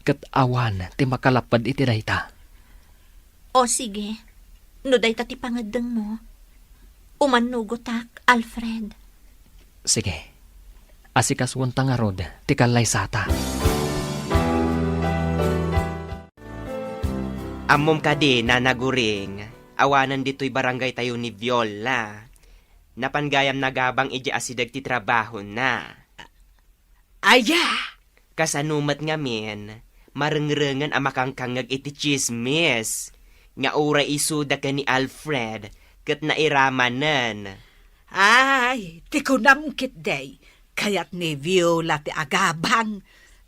Kat awan ti makalapad iti dayta. O sige. No dayta ti pangadeng mo. Umanugotak, Alfred. Sige. Asikaswan ta nga rod ti kalaysata. Amom ka din na naguring. Awanan dito'y barangay tayo ni Viola. Napanggayam nagabang iji asidag ti trabaho na. Aya! Kasanumat nga men, marengrengan ang makangkangag iti chismis. Nga ura isuda ka ni Alfred, kat nairamanan. Ay, ti kunamkit day. Kayat ni Viola ti agabang.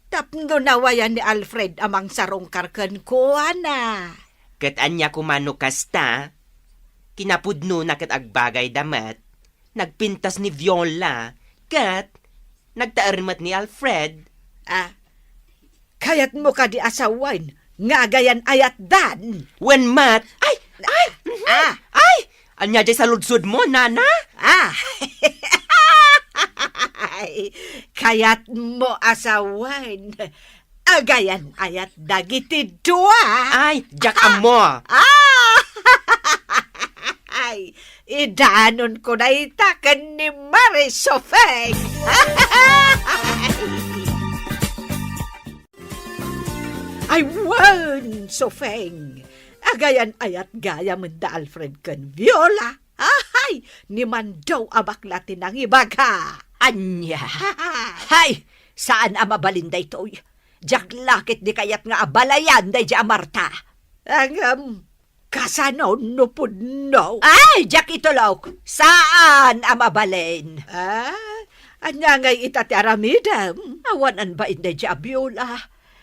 Tapno nawayan ni Alfred amang sarong karken ko, ana. Kat anya kumano kasta, kinapudno na kat agbagay damat, nagpintas ni Viola, kat nagtaarmat ni Alfred. Ah, kayat mo ka di asawain, nga gayan ayat dan. When mat, ay, anya jay sa ludsud mo, nana? Ay, kayat mo asawain, agayan ayat dagiti dua. Ay, jak amo. Ay, idanon ko na itakan ni Marisofeng. Ay, wan, Sofeng. Agayan ayat gaya menda Alfred kan Viola. Ay, ni mandaw abakla tinang ibaga. Anya. Hay, saan ang mabalinday to'y? Jak lakit di kayat nga abalayan day di Marta. Ang kasanaw no pudno. Ay, jak itulok. Saan ang mabalin? Anya ngay itati aramidam. Awanan ba inday di Viola?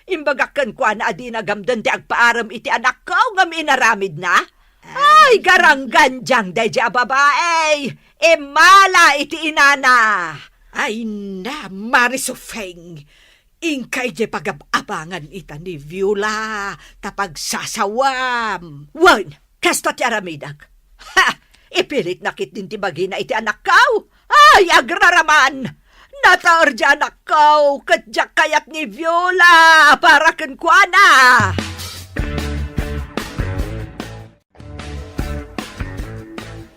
Imbagakan ko na adi nagamdan ti agpaaram iti anak ko nga minaramid na. Ay, garanggan diyang day di babae. Imala iti inana. Ay na, Marisofeng. Ingkay di pagabangan ita ni Viola. Tapag sasawam. Wan, kasta ti aramidag. Ha! Ipilit nakit din ti bagina iti anak ko. Ay, agraraman. Nataor di anak ko. Kadyak kayat ni Viola. Para kenkwana.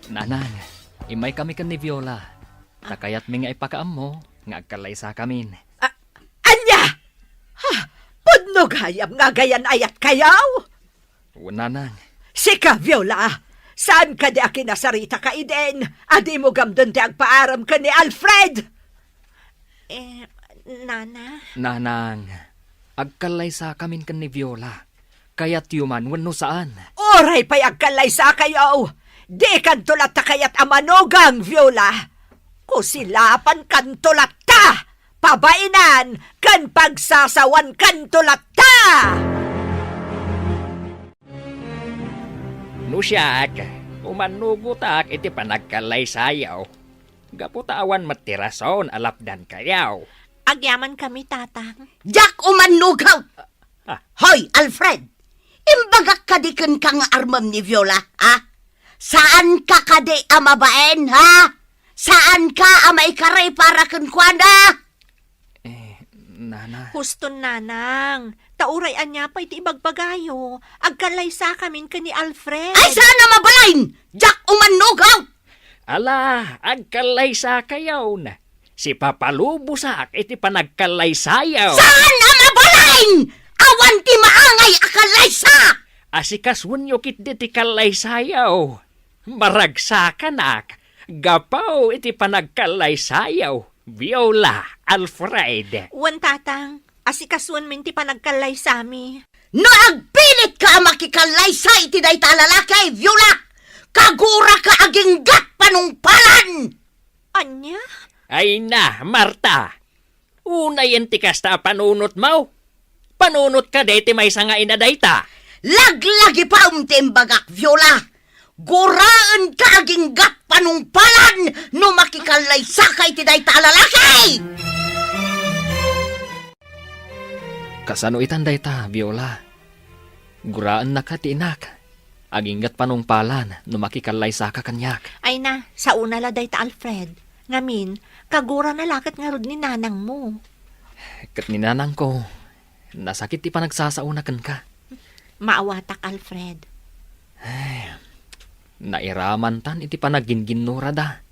Nanang, imay kami kan ni Viola. Takayat mi nga ipakaam mo, nga agkalaysa kamin. Anya! Ha! Pudno gayam nga gayan ayat kayaw? Nanang, Sika, Viola! Saan ka di akinasarita ka iden? Adi mo gamdon di agpaaram ka ni Alfred! Nana? nanang, agkalaysa kamin kan ni Viola. Kayat yuman wano saan. Oray pa'y agkalay sa kayaw! Di kantulat ta kayat amanugang, Viola! Kusilapan kantulat ta! Pabainan kan pagsasawan kantulat ta! Nusyak, umanugutak iti panagkalay sayaw. Gaputawan matirason alapdan kayaw. Agyaman kami, tatang. Jak umanugaw! Hoy, Alfred! Imbagak kadikan ka nga armam ni Viola, ha? Saan ka kadi amabaen, ha? Saan ka amay karay para kunkwana? Nana. Huston nanang, tauray anya pa iti ibagbagayo, agkalaysa kamin ka ni Alfred. Ay, sana mabalain! Jack umanugaw! Ala, agkalaysa kayaw na. Si Papalubusak iti panagkalaysayaw. Saan na mabalain? Awan ti maangay akalaysa! Asikaswan yo kit ti kalaysayaw. Maragsakanak. Gapaw iti panagkalaysayaw. Viola, Alfred. Wan tatang, asikasuan min ti panagkalaysami. No agpilit ka makikalaysa iti day talalakay, Viola! Kagura ka aging gat panungpalan! Anya? Ay na, Marta. Unay ti kasta panunot mo. Panunot ka deti may sanga inadayta. Laglagi pa timbagak, Viola! Guraan ka aging gat panungpalan no makikalaysa ka iti day talalakay! Kasano itanday ta, Viola? Guraan na ka tiinak. Aginggat panungpalan no makikalaysa ka kanyak. Ay na, sa una la day ta Alfred. Ngamin, kagura na lakat nga rod ni nanang mo. Kat ni nanang ko, nasakit ti panagsasaunakan ka. Maawatak Alfred. Nairaman tan iti panaginginura da.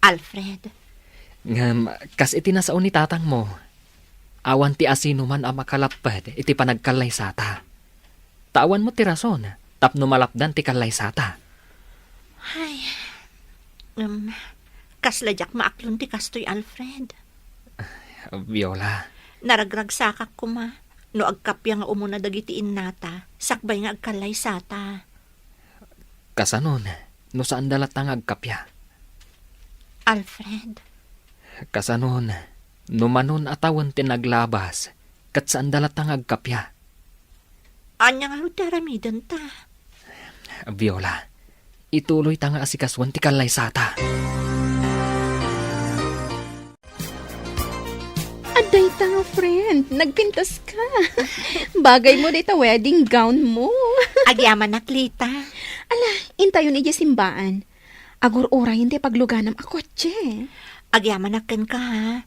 Alfred, Ngam, kas iti nasaon ni tatang mo. Awan ti asino man ang makalapad iti panagkalaysata. Tawan mo ti rason, tapno malapdan ti kalaysata. ay, kasladyak maaklon ti kastoy Alfred. Viola, Naragragsakak ko ma. No agkapya nga umuna dagitiin nata, sakbay nga agkalaysata. kasanon, no saan dalatang agkapya. Alfred, Kasanon, numanon atawan ti naglabas, kat saan dalatang agkapya. anya nga rod taramidan ta. Viola, ituloy ta nga asikaswan ti kalaysata. Aday ta nga, friend. Nagpintas ka. Bagay mo dito wedding gown mo. Agyaman na klita. Ala, intayon iji simbaan. Agur oray hindi pagluganam ako, tse. Agyaman na ken ka ha.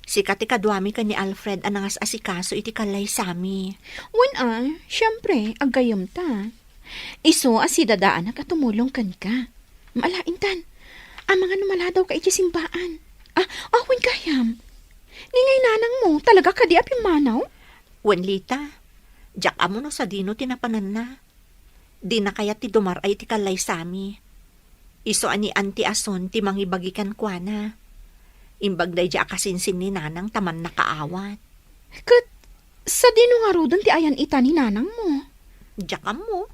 Sikat ikadwami ka ni Alfred anangas asikaso iti kalay sami. Wen syempre, agayom ta. Iso asidadaan na katumulong kan ka. Malaintan, ang mga numaladaw ka iti simbaan. Wen kayam. Ningay nanang mo, talaga ka di apim manaw? Wen lita, jak amo no sa dino tinapanan na. Di na kaya ti dumar ay ti kalay sami. Iso ani anti ason ti mangibagikan kwa na. Imbagday di akasinsin ni nanang taman nakaawat. Kat, sa dino nga rodon ti ayan ita ni nanang mo. Jak amo.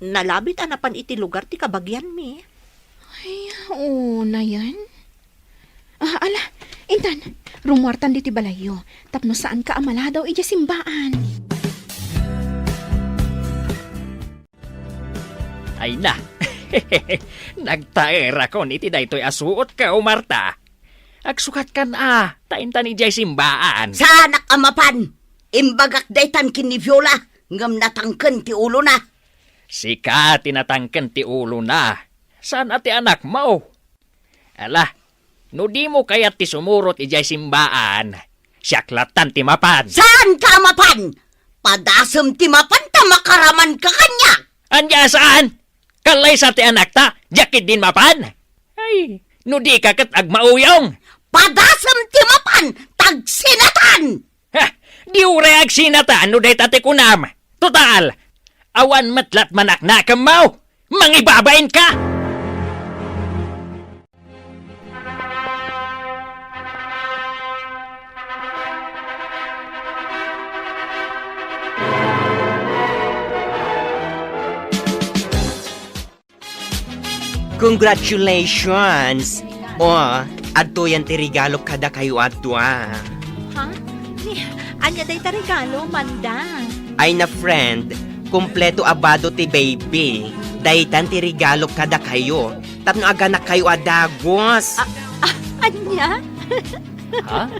Nalabit anapan iti lugar ti kabagyan mi. Ay, oo na yan. Ala, intan, rumwartan di ti balayo. Tapno saan ka amala daw ija simbaan. Ay na. Nagtaera kon iti daytoy asuot ka, Marta. Agsukat kan taintan ijay simbaan. Sa anak amapan, imbagak daytan kini Viola, ngam natangken ti ulo na. Sika tinatangken ti ulo na. Saan ati anak mo? Ala, no di mo kayat ti sumurot ijay simbaan. Siyaklatan ti mapan. Saan ka amapan? Padasem ti mapan ta makaraman ka kanya. Anya saan? Kalay sa ti anak ta, jakit din mapan. Ay, no di kakat agmauyong. Padasem ti mapan, tagsinatan. Ha, di ureag sinata, no day tate kunam. Total, awan matlat manak na kamaw. Mangibabain ka. Congratulations! Adto yan ti regalo kada kayo adto Ha? Anya day ta regalo, Manda. Ay na friend, kumpleto abado ti baby. Daytan ti regalo kada kayo. Tapno aganak kayo adagos. Anya? Ha?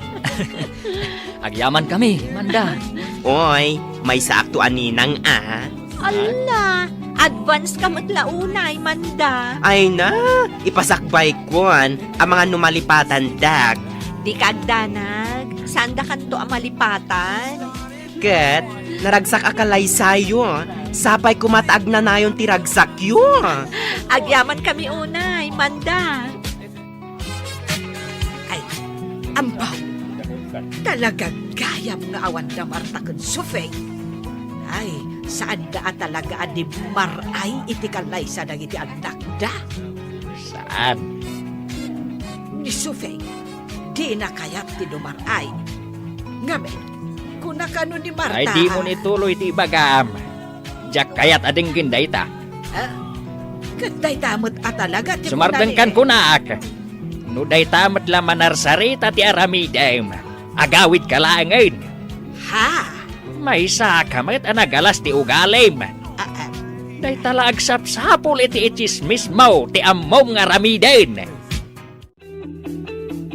Agyaman kami, Manda. Oy, may sakto aninang Ala, advance ka matlaunay, Manda. Ay na, ipasakbay kon ang mga numalipatan dak. Di kagdanag, sanda kanto ang malipatan. Ket, naragsak akalay sayo. Sapay kumataag na nayon tiragsak yun. Agyaman kami unay, Manda. Ay, ampaw. Talaga gayam nga awan na Marta kun Sufeng. Ay, saan da talaga di maray iti kalay sa dagiti anak da? Saan? Ni Sufeng, di na kayat ti dumaray. Ngamen, kung nakano ni Marta... Ay di mo nituloy ti bagam. Diyak kayat ading ginday ta. Kanday tamot talaga ti Sumardengkan ko na ak. Nuday tamat la manarsarita ti aramidem. Agawid ka laangin. Ha? May sakamat anagalas ti ugalim. Day tala agsapsapol iti ichismis mo ti ammom nga ramiden.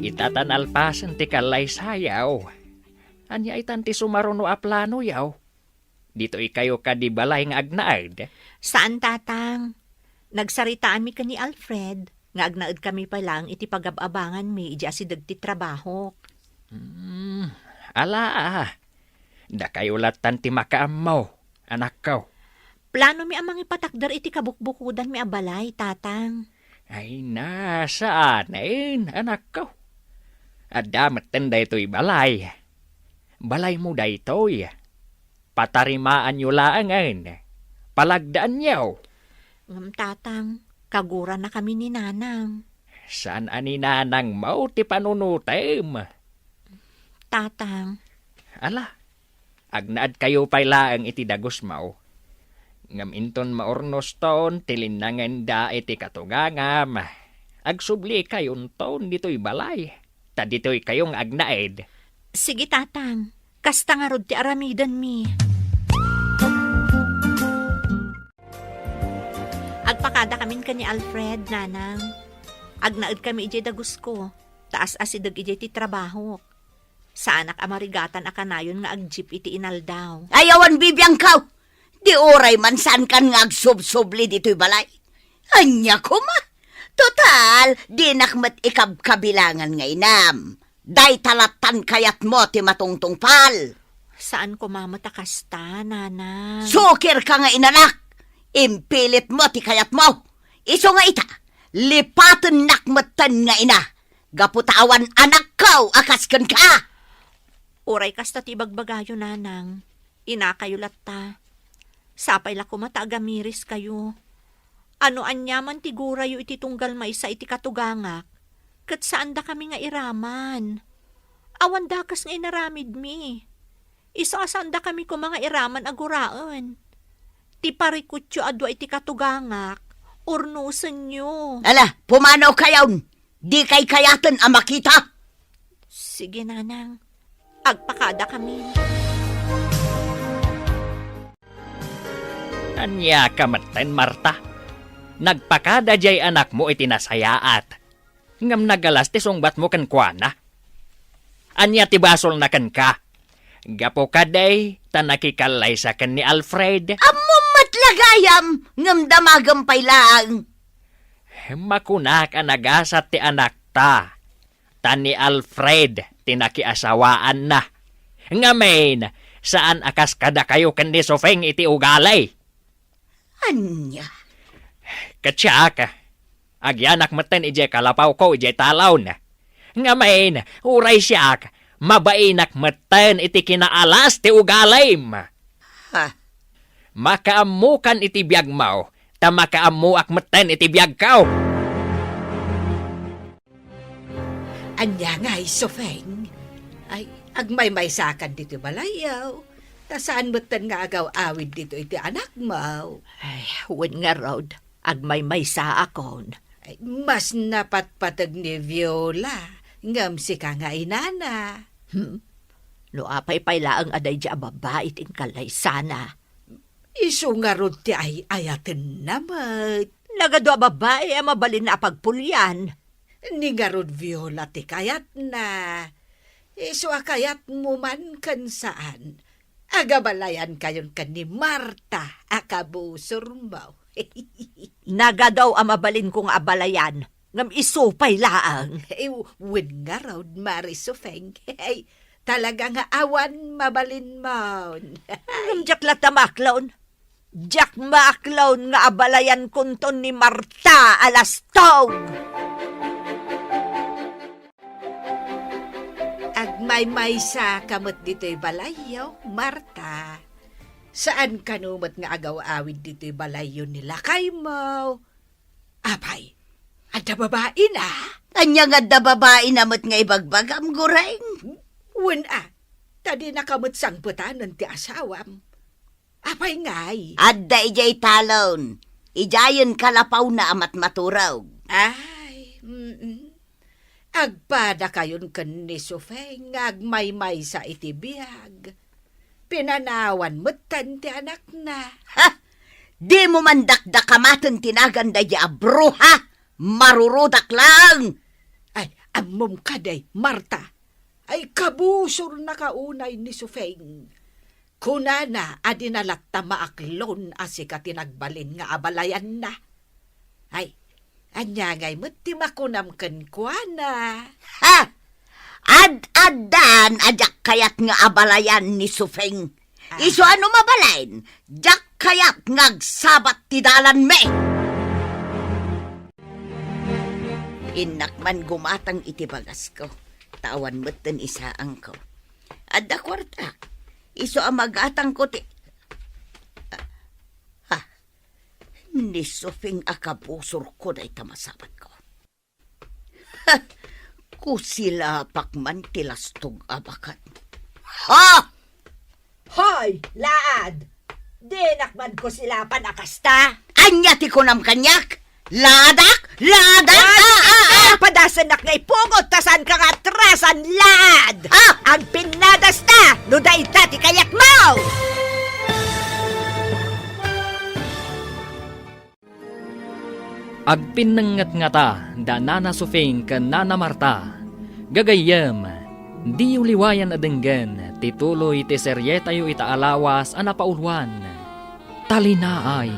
Itatanalpasan ti kalay sayaw. Anya itan ti sumaruno a plano yaw. Dito ikayo ka di balay nga agnaad. Saan, tatang? Nagsaritaan mi ka ni Alfred, nga agnaad kami pa lang iti pagababangan mi iji asidag ti trabaho. Ala, da kayo latan ti makaamaw, anak ko. Plano mi amang ipatakdar iti kabukbukudan mi abalay, tatang. Ay nasaan anak ko. Adamat tenday to'y balay. Balay mo daytoy. Patarimaan nyo laangan. Palagdaan nyo. Tatang, kagura na kami ni Nanang. Saan ani nanang mo ti panunutem? Tatang, Ala, agnaad kayo pay laang iti dagos mao. Ngam inton maornos ton tilinangan da iti katugangam. Agsubli kayon ton dito'y balay. Ta dito'y kayong agnaed. sige tatang, kasta nga rod ti aramidan mi. Agpakada kamin ka ni Alfred, Nanang. Agnaad kami ijay dagos ko. Taas asidag ijay ti trabaho. Sa anak amarigatan akanayon nga agjip iti inaldaw. Ayawan bibiyang kaw. Di oray man saan kan nga agsubsubli dito'y balay. Anya ko ma. Total, di nakmat ikabkabilangan nga inam. Day talatan kayat mo ti matungtong pal. Saan ko mamatakasta, Nanang? Sukir ka nga inanak. Impilit mo ti kayat mo. Iso nga ita, lipatan nakmatan nga ina. Gaputawan anak kaw, akaskan ka. Uray kasta ti bagbagayo, Nanang. Ina kayo latta. Sapay la kumata agamiris kayo. Ano anyaman ti gurayo iti tunggal maysa iti katugangak. Kat saan da kami nga iraman. Awan dakas nga inaramid mi. Isa saan da kami ko mga iraman aguraan. Ti parikutyo adwa iti katugangak. Urnusan nyo. Ala, pumanaw kayaw. Di kay kayatan ang makita. Sige, Nanang. Agpakada kami. Anya kamatan, Marta. Nagpakada jay anak mo iti nasayaat. Ngam nagalas ti sungbat mo kan kuana. Anya ti basol na kan ka. Gapo kaday, tanakikalay sa kan ni Alfred. Amo matlagayam, ngam damagampay lang. Makunak ang nagasat ti anak ta. Tani Alfred, tinakiasawaan na. Ngamen, saan akas kada kayo kan ni Sofeng iti ugalay? Anya? Katsyak, agyanak maten ije kalapaw ko ije talaw na. Ngamen, uray siyak, mabainak maten iti kinaalas ti ugalaym. Ha? Makaamukan iti biyag mo, ta makaamuak maten iti biyag kao. Anya nga, Sofeng. Ay, agmay-maysakan dito balayaw. Ta saan mo't nga agaw-awid dito iti anak mo? Ay, wen nga rod. Agmay-maysa akon. Ay, mas napatpatag ni Viola. Ngam si ka nga inana. No apay laang aday di ababa iting kalay sana. Iso nga rod ti ay ayaten namat. Nagado babae ang mabalin na pagpulyan. Ni nga rod Viola ti kayat na. Iso akayat mo man kan saan. Agabalayan kayon ka ni Marta, akabusor mo. Naga daw ang mabalin kong abalayan. Ngam isupay laang. Win nga raw, Marisofeng. Hey, talaga nga awan mabalin mo. Ngam jak lata maklaon. Jak maklaon nga abalayan kunton ni Marta alastong. Agmay-may sa kamot dito'y balayo, Marta. Saan kanumot nga agaw-awid dito'y balayo nila kay mo? Apay, ada babae na? Anya nga da babae namot nga ibagbagam gureng. Wen tadi nakamot sang putanan ti asawam. Apay ngay. Adda ijay talon. Ijayon kalapaw na amat maturaw. Ay, agpada kayon ken ni Sofeng, agmay-may sa itibiyag. Pinanawan mo't ti anak na. Ha? Di mo man dakdakamatan tinagan da ya bruha. Marurudak lang. Ay, amom kaday, Marta. Ay, kabusor na kaunay ni Sofeng. Kunana, adinalat ta maaklon asi ka tinagbalin nga abalayan na. Ay, anyangay mo't ti makunam ken kuana. Ha? Ad-adan ajak kayat nga abalayan ni Sufeng. Iso ano mabalain? Jak kayat ngagsabat ti dalan me. Inakman gumatang itibagas ko. Tawan mo't ten isaang ko. Adda kwarta. Iso ang magatang ko ti... Ni Sufeng akabusor ko na itamasabat ko. Ha! Kusila pakman tilastog abakat. Ha! Hoy, laad! Dinakman ko sila panakasta. Anya ti kunam kanyak? Ladak? Ladak? Padasan nak ngay pungot tasan kang atrasan, laad! Ang pinadas ta! Nuday tati kayak mo! Agpinangat nga ta, da Nana Sufeng ken Nana Marta. Gagayem, di uliwayan adenggen, tituloy ti seryetayo itaalawas anapaulwan. Talinaay,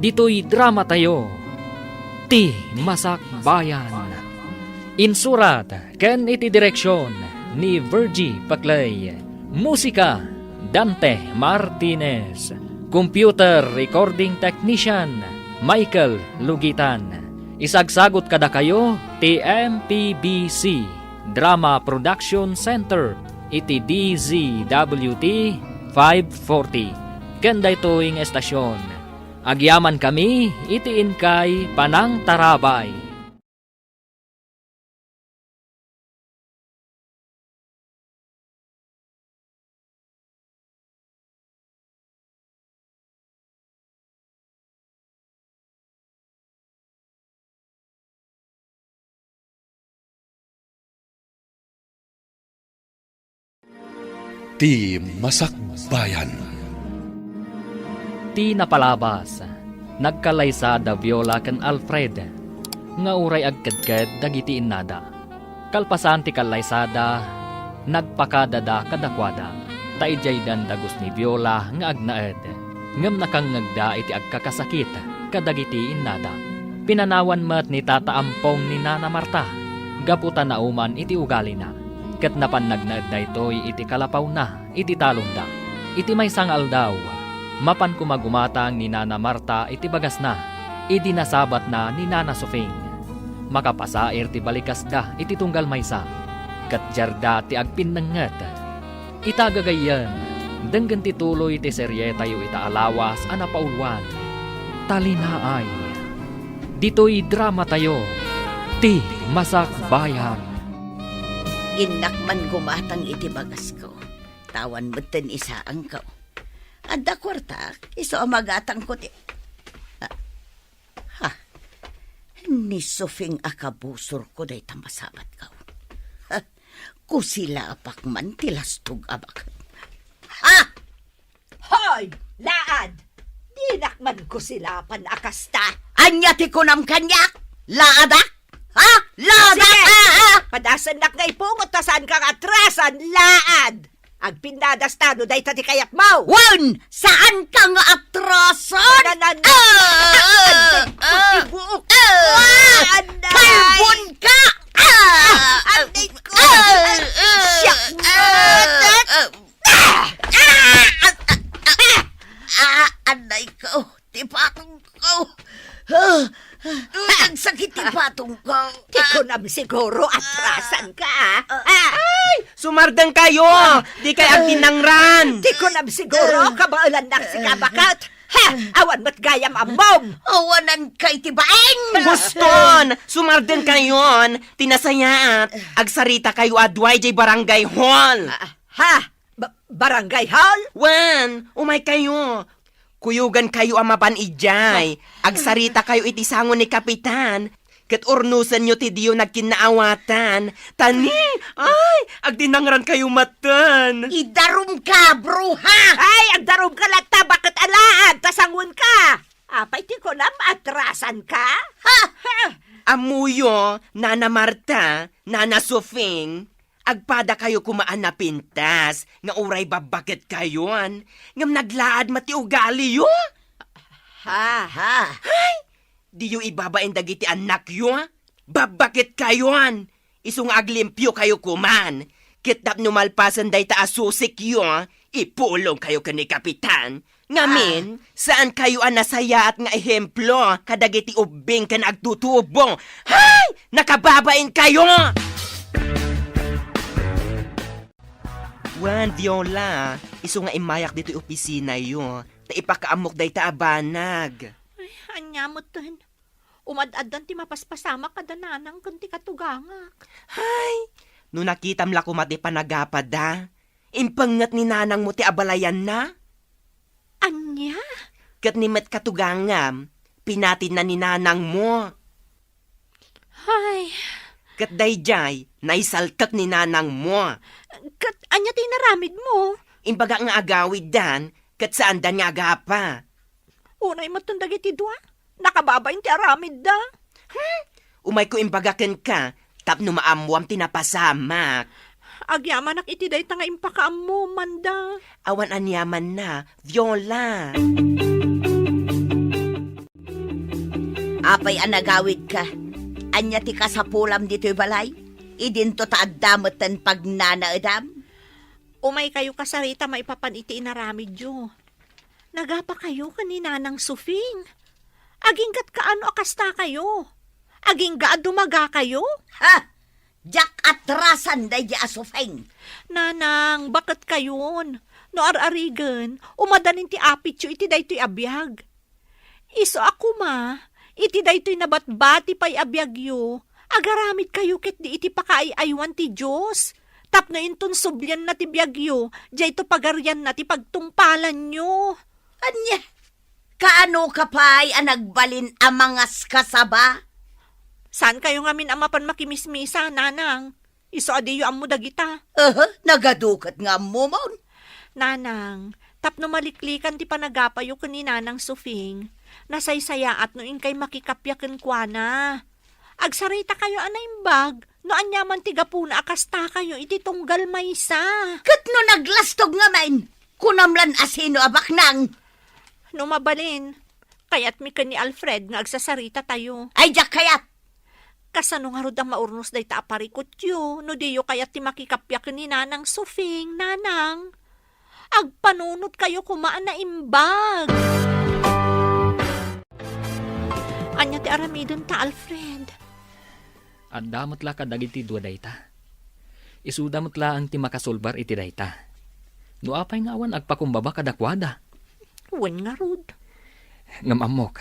dito'y drama tayo, ti Masak Bayan. Insurat ken iti direksyon ni Virgie Paclay. Musika, Dante Martinez. Computer Recording Technician, Michael Lugitan. Isagsagot kada kayo ti MPBC Drama Production Center iti DZWT 540. Kanda ito'ing estasyon. Agyaman kami iti inkay Panang Tarabay. Ti Masak Bayan. Ti napalabas, nagkalaysa da Viola ken Alfred, nga uray agkadkad dagiti innada. Kalpasan ti kalaysada, nagpakadada kadakwada, taijay dan dagos ni Viola nga agnaed, ngem nakangagda iti agkakasakit kadagiti innada. Pinanawan mat ni Tata Ampong ni Nana Marta, gaputan na uman iti ugali na. Ket napan nagnaed da itoy iti kalapaw na, iti talong da. Iti may sangal daw, mapan kumagumatang ni Nana Marta iti bagas na, iti nasabat na ni Nana Sufeng. Makapasair ti balikas da iti tunggal maysa, ket jarda ti agpinnenget. Itagagayan, denggen ti tuloy ti seryetayo itaalawas anapaulwan. Talinaay, dito'y drama tayo, ti Masak Bayan. Inakman gumatang iti bagas ko. Tawan beten isaang ko. Adda kwarta, iso amagatang ko ti... Ni Sufeng akabusor ko day tamasabat ko. Kusila apakman tilastog abakat. Hoy, laad! Dinakman ko sila panakasta. Anya ti kunam kanyak? Laadak? Laadak? Sige! Padasan nak ngay pungot tasan kang atrasan, laad! Agpinadas tano day tati kayat mo. Wan! Saan ka nga atrasan? Buok. Kalbon ka! Anday ko. Siyak Anday ko! Tipatong ko! Nagsakit tipatong ko! Di ko naman siguro atrasan ka. Sumardang kayo! Di kay agtinangran! Di ko naman siguro kabaulan na si kabakat. Ha! Awan mo't gayam amom. Awanan kay tibaeng! Guston! Sumardang kayon! Tinasayaat! Agsarita kayo adway jay barangay hall! Ha? Barangay hall? Wan! Umay kayo! Kuyugan kayo ang mapanijay. Agsarita kayo itisangon ni Kapitan. Kat urnusan nyo ti diyo nagkinaawatan. Tani! Ay! Agdinangran kayo matan! Idarum ka, bruha! Ay, ang darom ka lang ta, bakit alaan? Tasangon ka. Apay, di ko na maatrasan ka. Ha! Amuyo, Nana Marta, Nana Sofing, agpada kayo kumaan na pintas, nga uray babakit kayon, ngam naglaad mati ugali yo. Ha? Ha! Di yo ibabain dagiti anak yo, babakit kayon, isung aglimpyo kayo kuman, kitap numalpasan day taasusik yo, ipulong kayo kani Kapitan. Ngamin, saan kayo ang nasaya at nga ehemplo, kadagiti ubing ka na agtutubo. Hay! Nakababain kayo! Wan, Viola, iso nga imayak dito opisina yo, ta ipakaamok day taabanag. Anya mo tan. Umadadan ti mapaspasama kadananang kunti katugangak. Hay! No nakitam la ko mati panagapad da, impangat ni nanang mo ti abalayan na. Anya? Kat ni met katugangam, pinatin na ni nanang mo. Ay, Kat dayjay, naisaltak ni nanang mo. kat anya ti naramid mo? Imbaga nga agawid dan, kat saan dan nga agapa. Unay mo tong dagiti dua. Nakababain ti aramid da. Umay ko imbagaken ka, tapno maamuam tinapasamak. Agyaman ak iti day tanga impakaam mo, manda. Awan anyaman na, Viola. Apay anagawid ka. Anya ti kasapulam dito'y balay? Idinto taaddamotan pag nanaedam? Umay kayo kasarita maipapan iti inaramid yo. Nagapa kayo kanina ng sufing. Aging kat kaano akasta kayo. Aging gaad dumaga kayo. Ha! Jak atrasan day di asufeng. Nanang, bakit kayon? No ar-arigan, umadanin ti apit yo iti daytoy abiyag. Iso ako ma, iti daytoy nabatbati pa'y abiyag yo. Agaramid kayo ket di iti pakaayaywan ti Diyos. Tapno inton subyan na ti biyag yo, jay to pagaryan na ti pagtungpalan nyo. Anya? Kaano ka pa'y anagbalin amangas kasaba? Saan kayo ngamin amapan makimismisa, nanang? Iso adiyo ammo dagita. Nagadukat nga mo mon. Nanang, tapno maliklikan ti panagapayo ni nanang Sufing. Nasaysayaat no inkay makikapyaken kwa na. Agsarita kayo anaimbag, no anyaman ti gapuna akasta kayo iti tunggal maysa. Kat no naglastog nga main, kunamlan asino abak nang. No mabalin, kayat mi ni Alfred nga agsasarita tayo. Ay jak kayat. Kasano nga rod ang maurnos day taaparikot yo, no diyo kayat ti makikapyaken ni nanang Sufing, nanang. Agpanunot kayo kumaan na imbag. Anya ti aramidon ta, Alfred. At damot la ka dagiti dua dayta. Isudamot la ang ti makasulbar iti dayta. No apay nga awan agpakumbaba kadakwada. Wen nga rod. Ngamamok,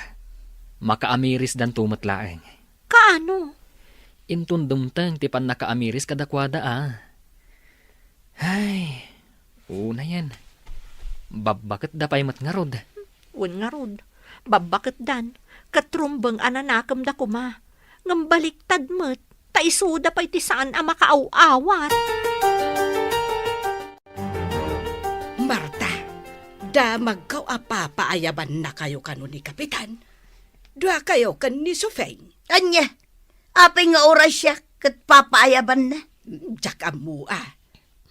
makaamiris dan tumat laeng. Kaano? Intun dumtang ti pan nakaamiris kadakwada Ay, una yan. Babakit da pay matngarod. Wen nga rod. Babakit dan. Katrumbang ananakam da kuma. Ngambaliktad met. Taisuda pa'y ti saan ang makaaw-awat. Marta, damagkaw apapaayaban na kayo kano ni Kapitan. Dua kayo kan ni Sufeng. Anya? Apay nga oras siya kat papaayaban na. Diyak amu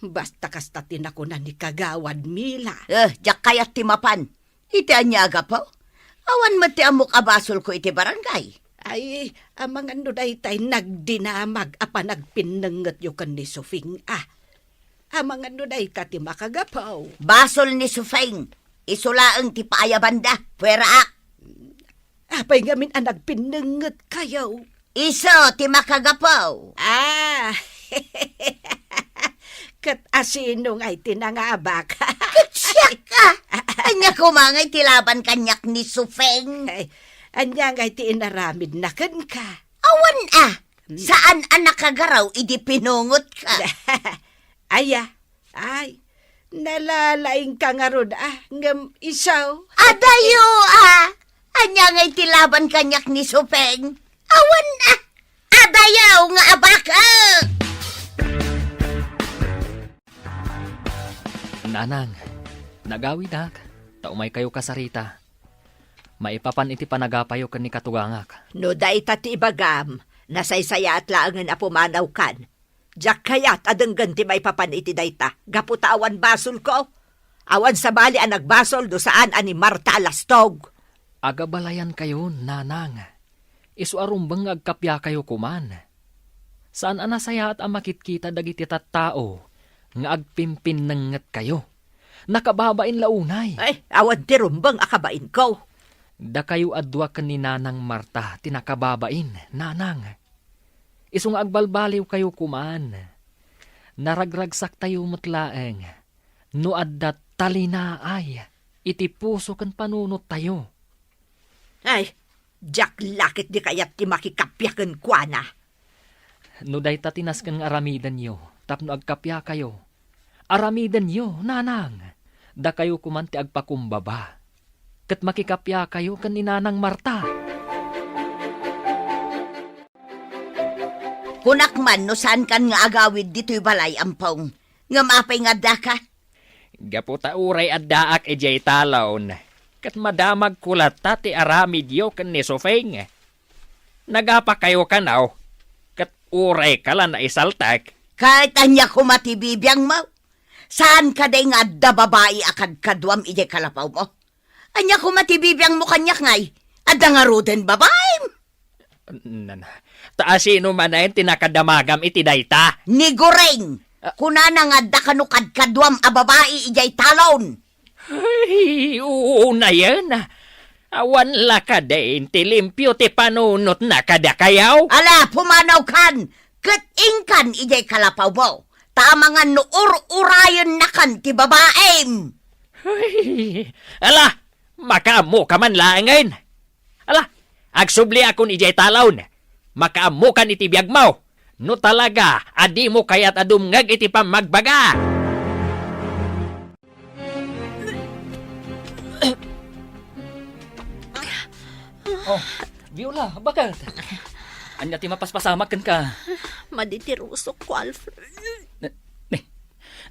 Basta kasta tinakunan ni Kagawad Mila. Jak kayat ti mapan. Iti anya agapaw. Awan mo ti amok abasol ko iti barangay. Ay, amang ano tay nagdinamag apa nagpinangat yu kan ni Sufing Amang ano ti makagapaw. Basol ni Sufeng. Isulaang ti paaya banda. Pwera ak. Apay ngamin ang nagpinangat kayo. Iso ti makagapaw. Kat asinong ay tinangabak. Siyak ka. Anya kumangay tilaban kanyak ni Sufeng. Ay, anya nga ti inaramid na kan ka. Awan Saan anak kagaraw idi pinungot ka? Ay, nalalaing ka nga ron ngam isaw. Adayo Anya ngay tilaban kanyak ni Sufeng. Awan Adayaw nga abaka. Nanang, nagawidak, taumay kayo kasarita. Maipapan iti panagapayo kan ni katugangak. No day ti ibagam, nasaysaya at laangan apumanaw kan. Diyak kayat adang ganti may papan iti dayta, gaputa awan basol ko. Awan sa bali ang nagbasol do saan ani Marta Alastog. Agabalayan kayo, nanang. Isu arumbang agkapya kayo kuman. Saan anasaya at ang makitkita dagiti tattao, nga agpimpin nangat kayo. Nakababain launay. Ay, awan ti rumbang akabain ko. Da kayo adwa kan ni Nanang Marta, tinakababain, nanang. Isung agbalbaliw kayo kuman. Naragragsak tayo mutlaeng. No addat talinaay, iti puso kan panunot tayo. Ay, Jack lakit di kayat ti makikapyakan kwa na. No day tatinas kang aramidan nyo, tapno agkapya kayo. Aramidan nyo, nanang. Da kayo kumanti agpakumbaba. Kat makikapya kayo kan ni Nanang Marta. Kunakman no saan kan nga agawid dito'y balay ampong. Nga mapay nga daka. Gaputa uray at daak ejay talon. Kat madamag kulat ti aramid yo kan ni Sufeng. Nagapa kayo kanaw. Kat uray kala na isaltak. Kahit anya kumatibibiyang mo. Saan ka day nga da babae akad kadwam ije kalapaw mo? Anya kumatibibiyang mo kanyak ngay. Adda nga ruden babae. Taasino man na tinakadamagam iti dayta. Ni Goreng. Kunana nga da kanukad kadwam a babae ijay talon. Ay, oo na yan. Awan la ka din ti limpyo ti panunot na kada kayaw. Ala, pumanaw kan. Kat ingkan ijay kalapaw mo. Tama nga nuur-urayon na kan ti babaem. Ay, ala, makaamo ka man laangan. Ala, agsubli akon ijay talon. Makaamo kan iti biyag mo. No talaga, adi mo kayat adumngag iti pamagbaga. Oh, Viola, bakit? Anya ti mapaspasamak kan ka? Maditirusok ko, Alfred.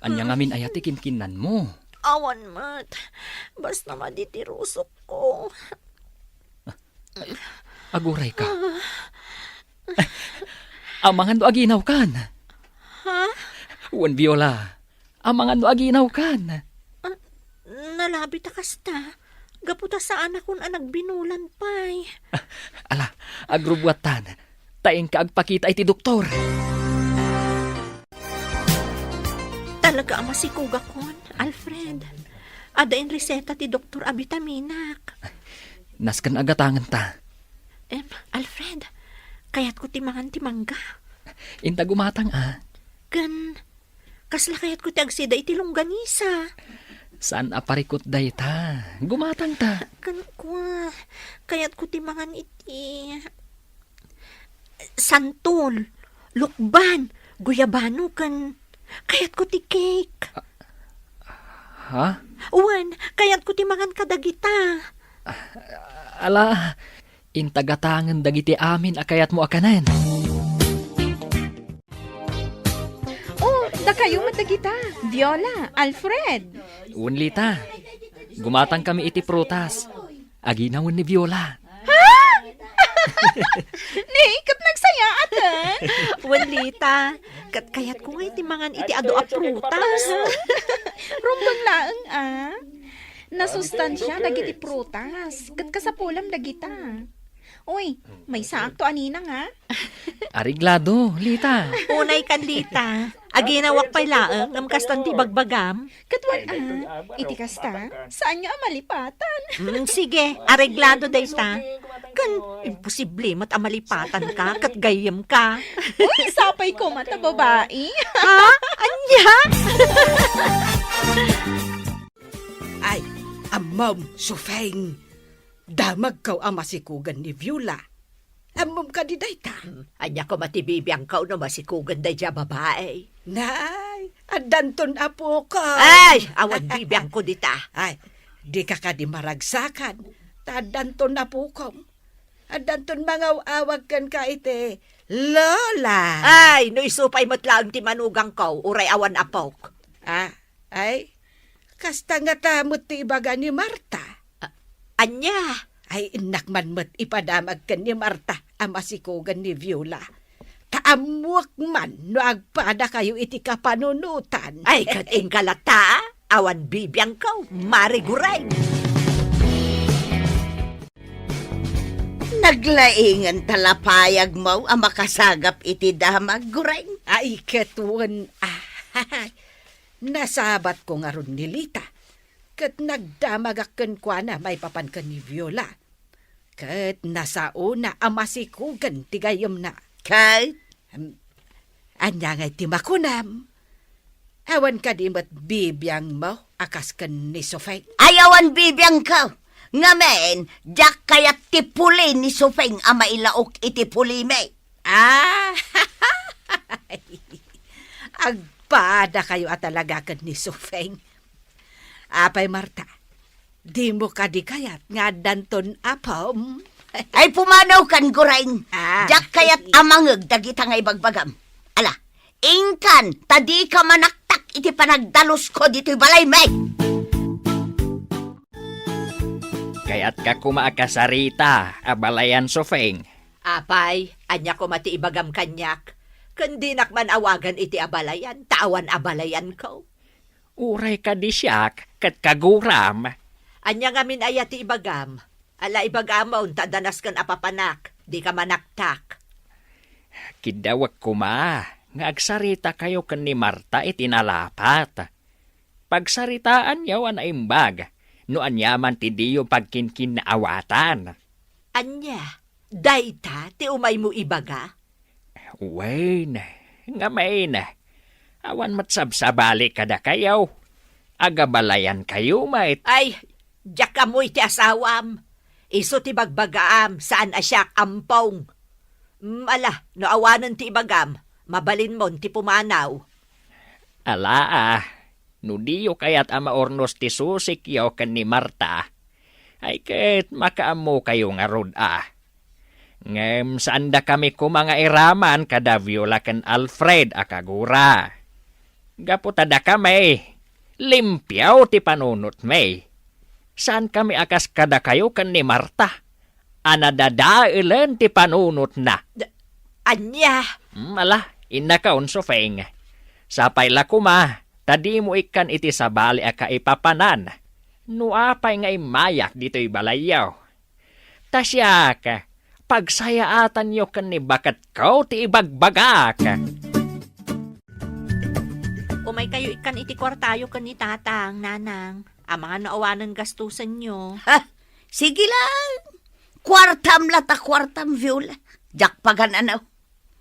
Anya ngamin ayati kinkinan mo. Awan mat. Basta maditirusok ko. Aguray ka. Amangan do aginaw kan. Ha? Wan Viola. Amangan do aginaw kan. Nalabi ta kasta. Gaputa sa anak kon anak binulan pay. Ala, agrubwatan. Taing ka agpakita iti doktor. Talaga ang masikuga kon, Alfred. Adain reseta ti Dr. Abitaminak. Naskan agatangan ta. Alfred, kayat ko timangan timangga. Inta gumatang Kasla kayat ko ti agsida iti longganisa. Saan aparikot day ta? Gumatang ta. Kayat ko timangan iti santol, lukban, guyabano kayat ko ti cake. Ha? Uwan, kayat ko timangan kadagita. Ala, intagatangan dagiti amin akayat mo akanan. Oh, da kayo matagita. Viola, Alfred. Unlita, gumatang kami iti prutas. Aginawin ni Viola. Ni, kat nagsaya atan. Wanlita, kat kayat ko nga iti mangan iti ado a prutas. Rumbang laeng Nasustansya dagiti prutas. Kat kasapulam dagita. Uy, may sakto anina nga. Ariglado, Lita. Unay kan Lita, aginawak pa'y laeng ngam kastan ti bagbagam. Katwan iti kasta, saan nyo amalipatan? Sige, areglado dayta. Kan, imposible mat amalipatan ka, kat gayem ka. Uy, sapay ko mata babae. Ha? Anya? Ay, amam, Sufeng. Damag kaw ang masikugan ni Viola. Amam ka di dayta. Anya ko matibibiyang ka no masikugan day dya babae. Nay, adanton apo ko. Ay, awan bibiyang ko dita. Ay, di ka di maragsakan. Tadanton apo ko. Adanton mangaw-awag kan ka ite. Lola. Ay, no isupay mo't laang ti manugang ko, uray awan apok. Ay, kasta nga tamot ti ibaga ni Marta. Anya? Ay, inakman mo't ipadamag kan ni Marta ang masikugan ni Viola. Taamuak man no agpada kayo iti kapanunutan. Ay, kating kalata, awan bibiyang ko, mariguray. Naglaingan talapayag mo ang makasagap iti damag guray. Ay, katuan. Nasabat ko nga ron ni Lita. Kat nagdamagakan kwa na may papankan ni Viola. Kat nasauna ang masikugan tigayom na. Kay, Anya ngay timakunam. Awan ka di mat bibiyang mo akas kan ni Sofeng. ayawan bibiyang ka. Ngamen, jak kayat tipuli ni Sufeng ang mailaok iti pulime. Agpada kayo at talaga kan ni Sofeng. Apay Marta, di mo ka di kayat nga danton apom. Ay pumanaw kan gurain. Ah. Jak kayat amangeg dagita nga ibagbagam. Ala, ingkan, tadi ka manaktak iti panagdalos ko dito'y balay, may. Kaya't ka kumaakasarita, abalayan Sofeng. Apay, anya ko mati ibagam kanyak. Kandinak man awagan iti abalayan, tawan abalayan ko. Uray ka di siyak, kat kaguram. Anya nga min ayati ibagam. Ala ibagamaon, tadanas kan apapanak, di ka manaktak. Kidawag kuma, nga agsarita kayo kan ni Marta itinalapat. Pagsaritaan yaw an aimbag, no anyaman ti diyo pagkinkin na awatan. Anya, dayta, ti umay mo ibaga? Wain, nga main. Awan matsabsabali kada kayaw. Agabalayan kayo, mait. Ay, diyak amoy ti asawam. Iso ti bagbagaam, saan asyak ampong. Ala, no awanan ti ibagam, mabalin mon ti pumanaw. Ala no diyo kayat ama ornos ti susik yaw kan ni Marta. Ay ket makaamo kayo nga rod Ngem saan da kami ko mga iraman kada Viola kan Alfred akagura. Gaputada kami, limpyaw ti panunot may. Saan kami akas kada kayo kan ni Marta? Anadadailen ti panunot na. Anya, Ala, inakaon Sofeng. Sapay la kuma, tadi mo ikan iti sabali aka ipapanan. Nuapay nga imayak dito'y balayaw. Tasyak, pagsayaatan yo kan ni bakat kau ti ibagbagak. umay kayo ikan iti kwartayo kan ni tatang, nanang. Ang mga naawanan gastusan nyo. Ha, sige lang. Kwartam lata kwartam, Viola. Jak pagananaw.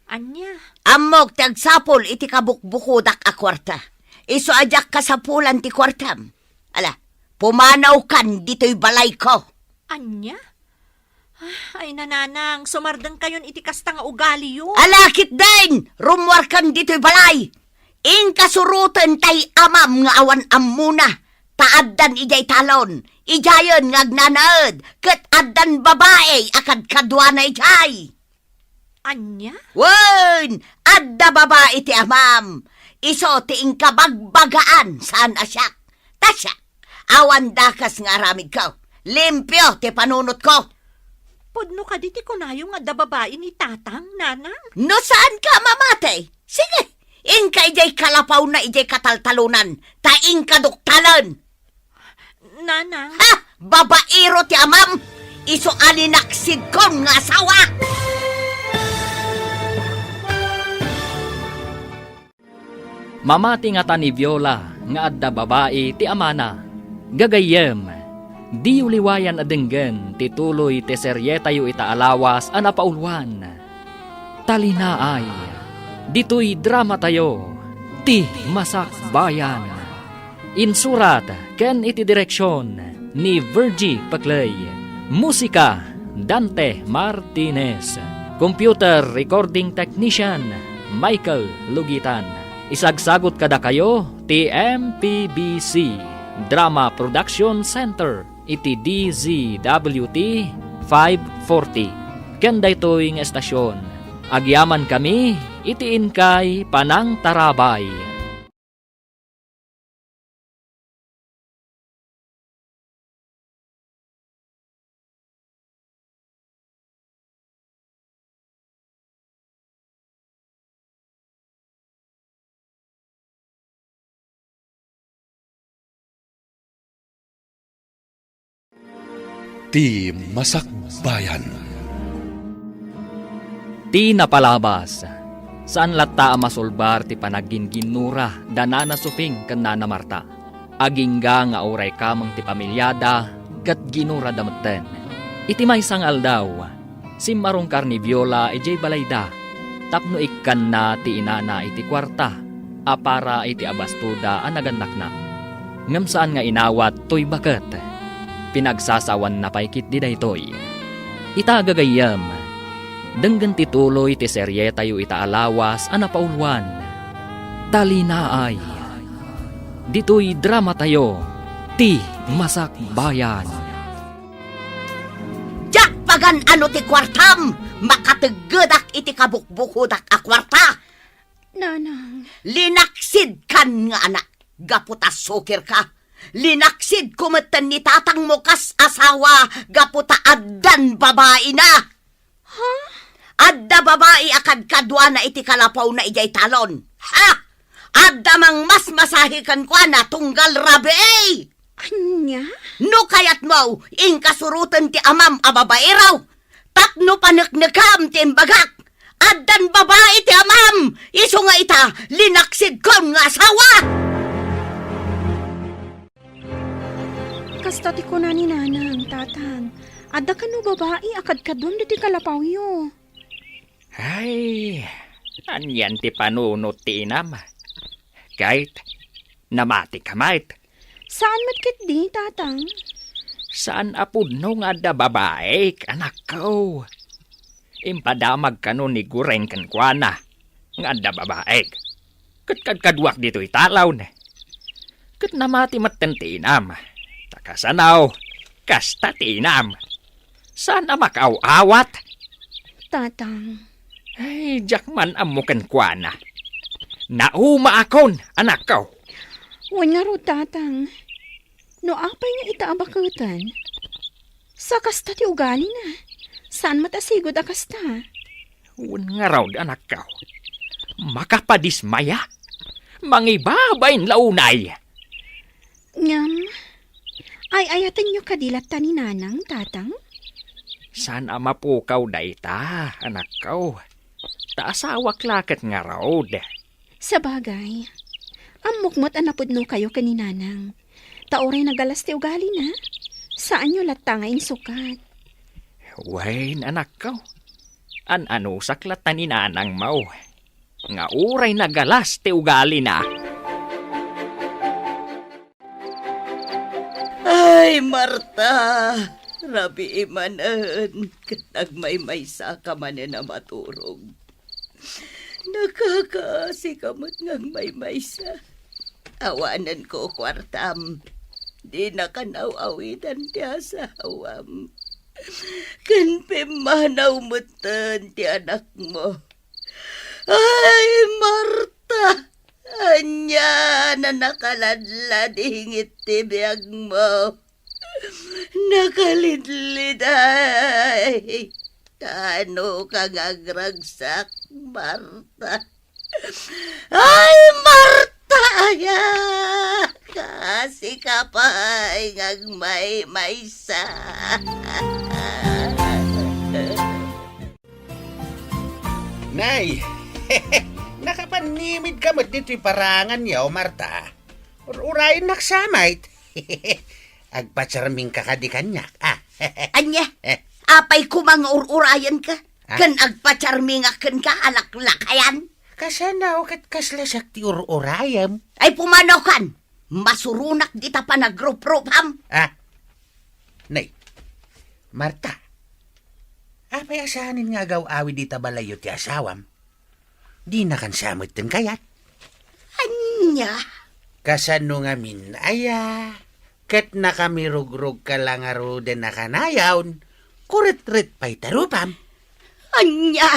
Anya, Amok tagsapol iti kabukbukudak a kwarta. Iso ajak kasapulan ti kwartam. Ala, pumanaw kan dito'y balay ko. anya? Ay nananang, sumardang kayon iti kasta nga ugali yun. Alakit din! Rumwar kan dito'y balay. Ing kasurutan tay amam nga awan amuna. Taaddan ijay talon. Ijayon nga agnanaad. Kat addan babae akad kadwa na ijay. Anya? Wen! Adda babae ti amam. Iso ti ing kabagbagaan saan asyak. Tasya, awan dakas nga aramid ko. Limpyo ti panunot ko. napudno ka diti kunayo nga da babae ni tatang, nanang. No saan ka mamatay? Sige, ingka ijay kalapaw na ijay kataltalunan, taing kaduktalan. Nanang, Ha! Babaero ti amam! Iso alinaksid kon nga asawa! Mamati nga ta ni Viola nga adda babae ti amana. Gagayem, di uliwayan adenggen ti tuloy ti seryetayo ita alawas a napaulwan. Talinaay, dito'y drama tayo, ti Masak Bayan. Insurat ken iti direksyon ni Virgie Paclay. Musika, Dante Martinez. Computer Recording Technician, Michael Lugitan. Isagsagot kada kayo, ti MPBC Drama Production Center, iti DZWT 540. Kanda ito'y ng estasyon. Agyaman kami, itiin kay Panang Tarabay. Ti Masak Bayan. Ti napalabas. Saan lata masulbar ti panagin-ginura danana suping ken nana Marta. Agingga nga oray kamang ti pamilyada kat ginura dametten. Iti maysang aldaw, si marungkar ni Viola ijay balayda. Tapno ikkan na ti inana iti kwarta, apara iti abastuda a naganak na. Ngem saan nga inawat toy baket. Pinagsasawan na paikit di daytoy. Itagagayam, denggan tituloy ti seryeta yu ita alawas a napaulwan. Talinaay, dito'y drama tayo, ti Masak Bayan. Jak pagan ano ti kwartam, makataggedak iti kabukbukudak a kwarta. Nanang, Linaksid kan nga anak, gaputa sukir ka. Linaksid kumatan ni tatang mo kas asawa, gaputa addan babae na. Ha? Adda babae akad kadwa na iti kalapaw na ijay talon. Ha? Adda mang mas masahikan kwa na tunggal rabi. anya? No kayat mo, inkasurutan ti amam a babae raw. Tapno panaknakam ti imbagak. Addan babae ti amam. Iso nga ita, linaksid kon nga asawa. Kasta ti ko na ni nanang, tatang. Adda ka no babae, akad ka doon diti kalapaw yo. Ay, anyan ti panunot ti inam. Kahit namati kamait. Saan matkit di, tatang? Saan apudno nga da babae, anak ko? Impadamag ka no ni gureng kankwana. Nga da babae. Kadwak dito italaw na. Kat namati matten ti inam. Takasanaw, kasta ti inam. Sana makaw-awat. Tatang, Ay, jakman amukan kwa na. Nauma akon, anak ko. wan nga ro, tatang. No apay nga itaabakutan. Sa kasta ti ugali na. Saan matasigod a kasta? Wan nga raw, anak ko. Makapadismaya. Mangibabayin launay. Ngam, ay ayatan nyo kadilat ta ni nanang, tatang? Sana mapukaw dayta, anak ko. Taasawak lakat nga raw. Sa bagay, amukmot anapudno kayo kaninanang. Taoray nagalas ti ugali na. Saan nyo latangain sukat? Wain, anak ko. Ano saklatan ni nanang mau. Nga uray nagalas ti ugali na. Ay, Marta, rabi imanan, katag may sa ka man na maturog. Nakakaasi kamot ngang may sa. Awanan ko kwartam, di nakanaw-awitan ti asawam. Kanpimanaw mutan ti anak mo. Ay, Marta, anya na nakaladlad hingit ti biyag mo. nakalidlid ay. Ano kang agragsak, Marta? Ay, Marta, aya! Kasi ka pa ay ngagmay maysa. Nay, nakapanimid ka mo dito'y parangan yaw, Marta. Urayin naksamait. Agpatsarming kakadikanyak, Anya, apay ko mga ururayan ka. Kan agpatsarmingakan ka, alaklakayan. Kasanaw kat kaslasak ti ururayam. Ay pumanaw kan, masurunak di ta pa nagrup-rupam. Nay, Marta, apay asahanin nga gaw-awi di tabalayo ti asawam. Di na kan samot din kayat. Anya, Kasano nga minaya, kat nakamirug-rug ka lang aro din nakanayawn, kurit-rit pa'y tarupam. anya.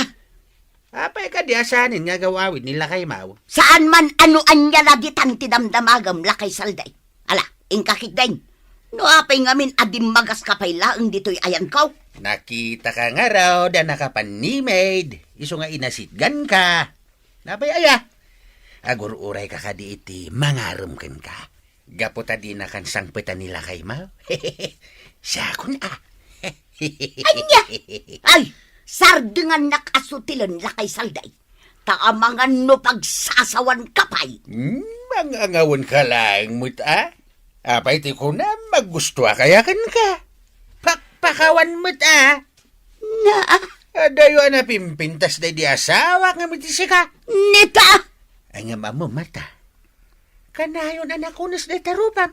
Apay ka di asahanin nga gawawin nila kay Mau. Saan man ano anya na ditan ti damdamagam lakay salday. Ala, ingkakik din. No apay ngamin adim magas kapay laeng dito'y ayan kaw. Nakita ka nga raw da nakapanimid, iso nga inasitgan ka. Napay aya, agur-uray ka ka di iti mangarum ken ka. Gaputa di na kan sangpetan nila kay Mau. Sakon Anya! Ay, sardengan nakasutilan lakay salday. Taamangan no pagsasawan kapay. Mangangawon ka lang, muta. Apay ti ko na magusto kaya kan ka. Pakpakawan muta. Na, Dayo na pimpintas na di asawa nga mitisi ka. neta! Ay nga mamo mata. Kanayon anak unas na tarupam.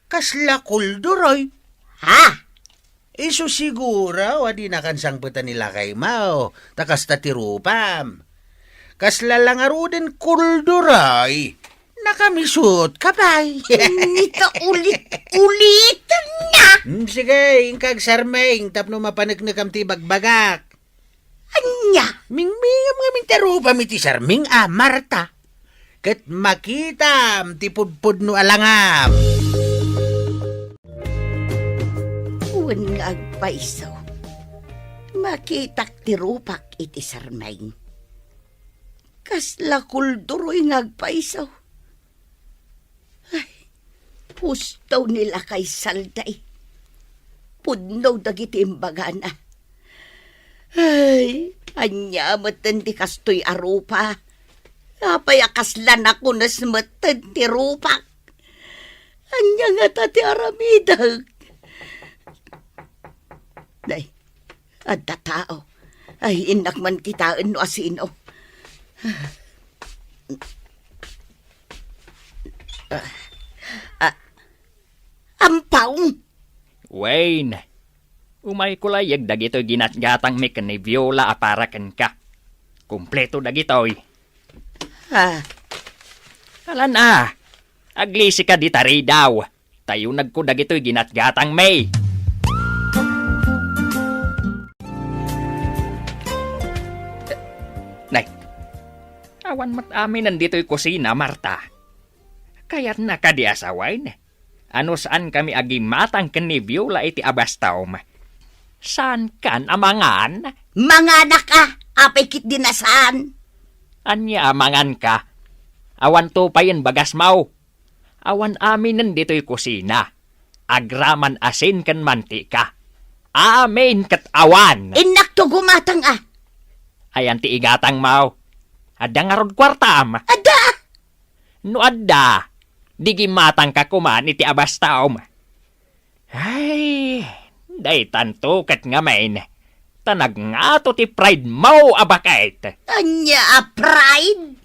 Kasla kulduroy. Ha? Iso siguro, wadi na kansangputan nila kay Mau, takas tatirupam. Kasla lang arudin kulduray, nakamisut kapay. Nita ulit na! Sige, ingkag sarmeng, tapno mapanagnagam ti bagbagak. Anya! Mingmingam nga mintarupam iti sarming, Marta. Kat makitam, ti pudpud no alangam. Uwan nga agpaisaw. Makitak tirupak iti sarmeng. Kasla kulduroy nga agpaisaw. Ay, pustaw nila kay salday. Pudnaw dagiti imbagana. Ay, anya matan di kastoy arupa. Apay akaslan ako nas matan ti rupak. Anya nga tati aramidag. Day, adda tao. Ay, inak man kitaan no asino. Ampaw! Wayne, umay kulayag dagito'y ginatgatang mekan ni Viola aparakan ka. Kumpleto dagito'y. Ha? Kalan aglisi ka di tari daw. Tayo nagko dagito'y ginatgatang may. Nay, awan mat amin nandito'y kusina, Marta. Kaya't nakadiasawain. Ano saan kami agimatang ken ni Viola iti abastawm? Saan kan amangan? Mga ka! Apay kit dinasaan! Anya amangan ka? Awan to pa yan bagas mau. Awan amin nandito'y kusina. Agraman asin kan mantika. Amin kat awan. Inak to gumatang Ayan ti igatang mau. Adda nga rod kwartam. Ada! No adda. Di gimatang ka kuman iti abastaom. Ay, day tanto kat nga main. Tanag nga to ti pride mau abakait. Anya pride?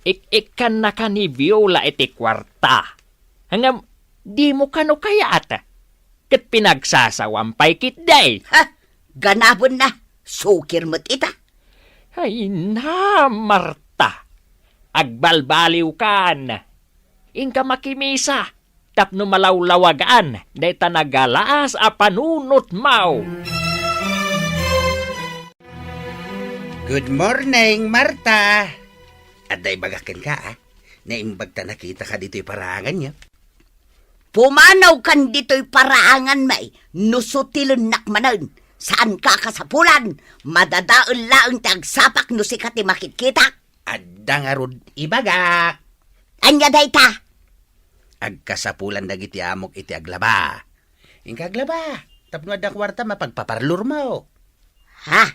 Ik-ikan na ka ni Viola iti kwarta. Hanggang di mo kano kayat. Kat pinagsasawampay kit day. Ha? Ganabon na. Sukir mo't ita. Ay na, Marta. Agbalbaliw kan. Ingka makimisa. Tapno malawlawagaan. Day tanagalaas a panunot mau. Good morning, Marta. At day bagakin ka, Naimbag ta nakita ka dito'y parangan niya. Pumanaw kan dito'y paraangan may, nusutilon nakmanan. Saan ka kasapulan? Madadaon laang tagsapak no si kati makikita. Adda nga rod ibagak. Anya dayta? Agkasapulan dagiti amok iti aglaba. Ingkaglaba, tapno adda kwarta mapagpaparlor mo. Ha?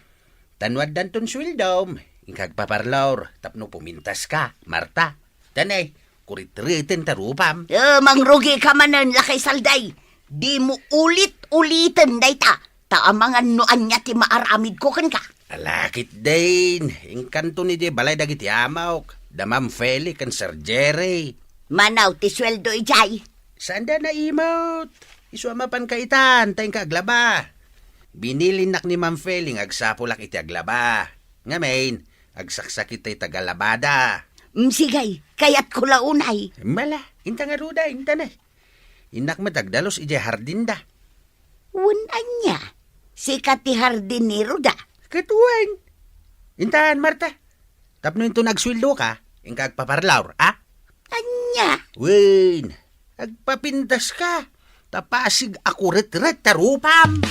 Tanwad danton swildom, ingkagpaparlor, tapno pumintas ka, Marta. Tanay, kurit-ritin tarupam. Mangrugi ka manan lakay salday. Di mo ulit-ulitin dayta. Taamangan no anya ti maaramid ko kan ka. Alakit din, ingkanto ni di balay dagiti amok. Damam Feli kan Sir Jerry. Manaw ti sweldo ijay. Saan da na imot? Isuamapan kaitan, tayong kaaglaba. Binilinak ni Ma'am Feling agsapulak iti aglaba. Ngamin, agsaksak iti tagalabada. Sigay, kayat ko launay. Mala, inta nga ruda, inta na. Inak matagdalos iti hardin da. Unan niya, si kati hardinero da. Katuan. Intaan, Marta. Tapno ito nagswildo ka, ingkagpaparlaur, ah? Anya? Wen, agpapintas ka. Tapasig ako ret-ret tarupam.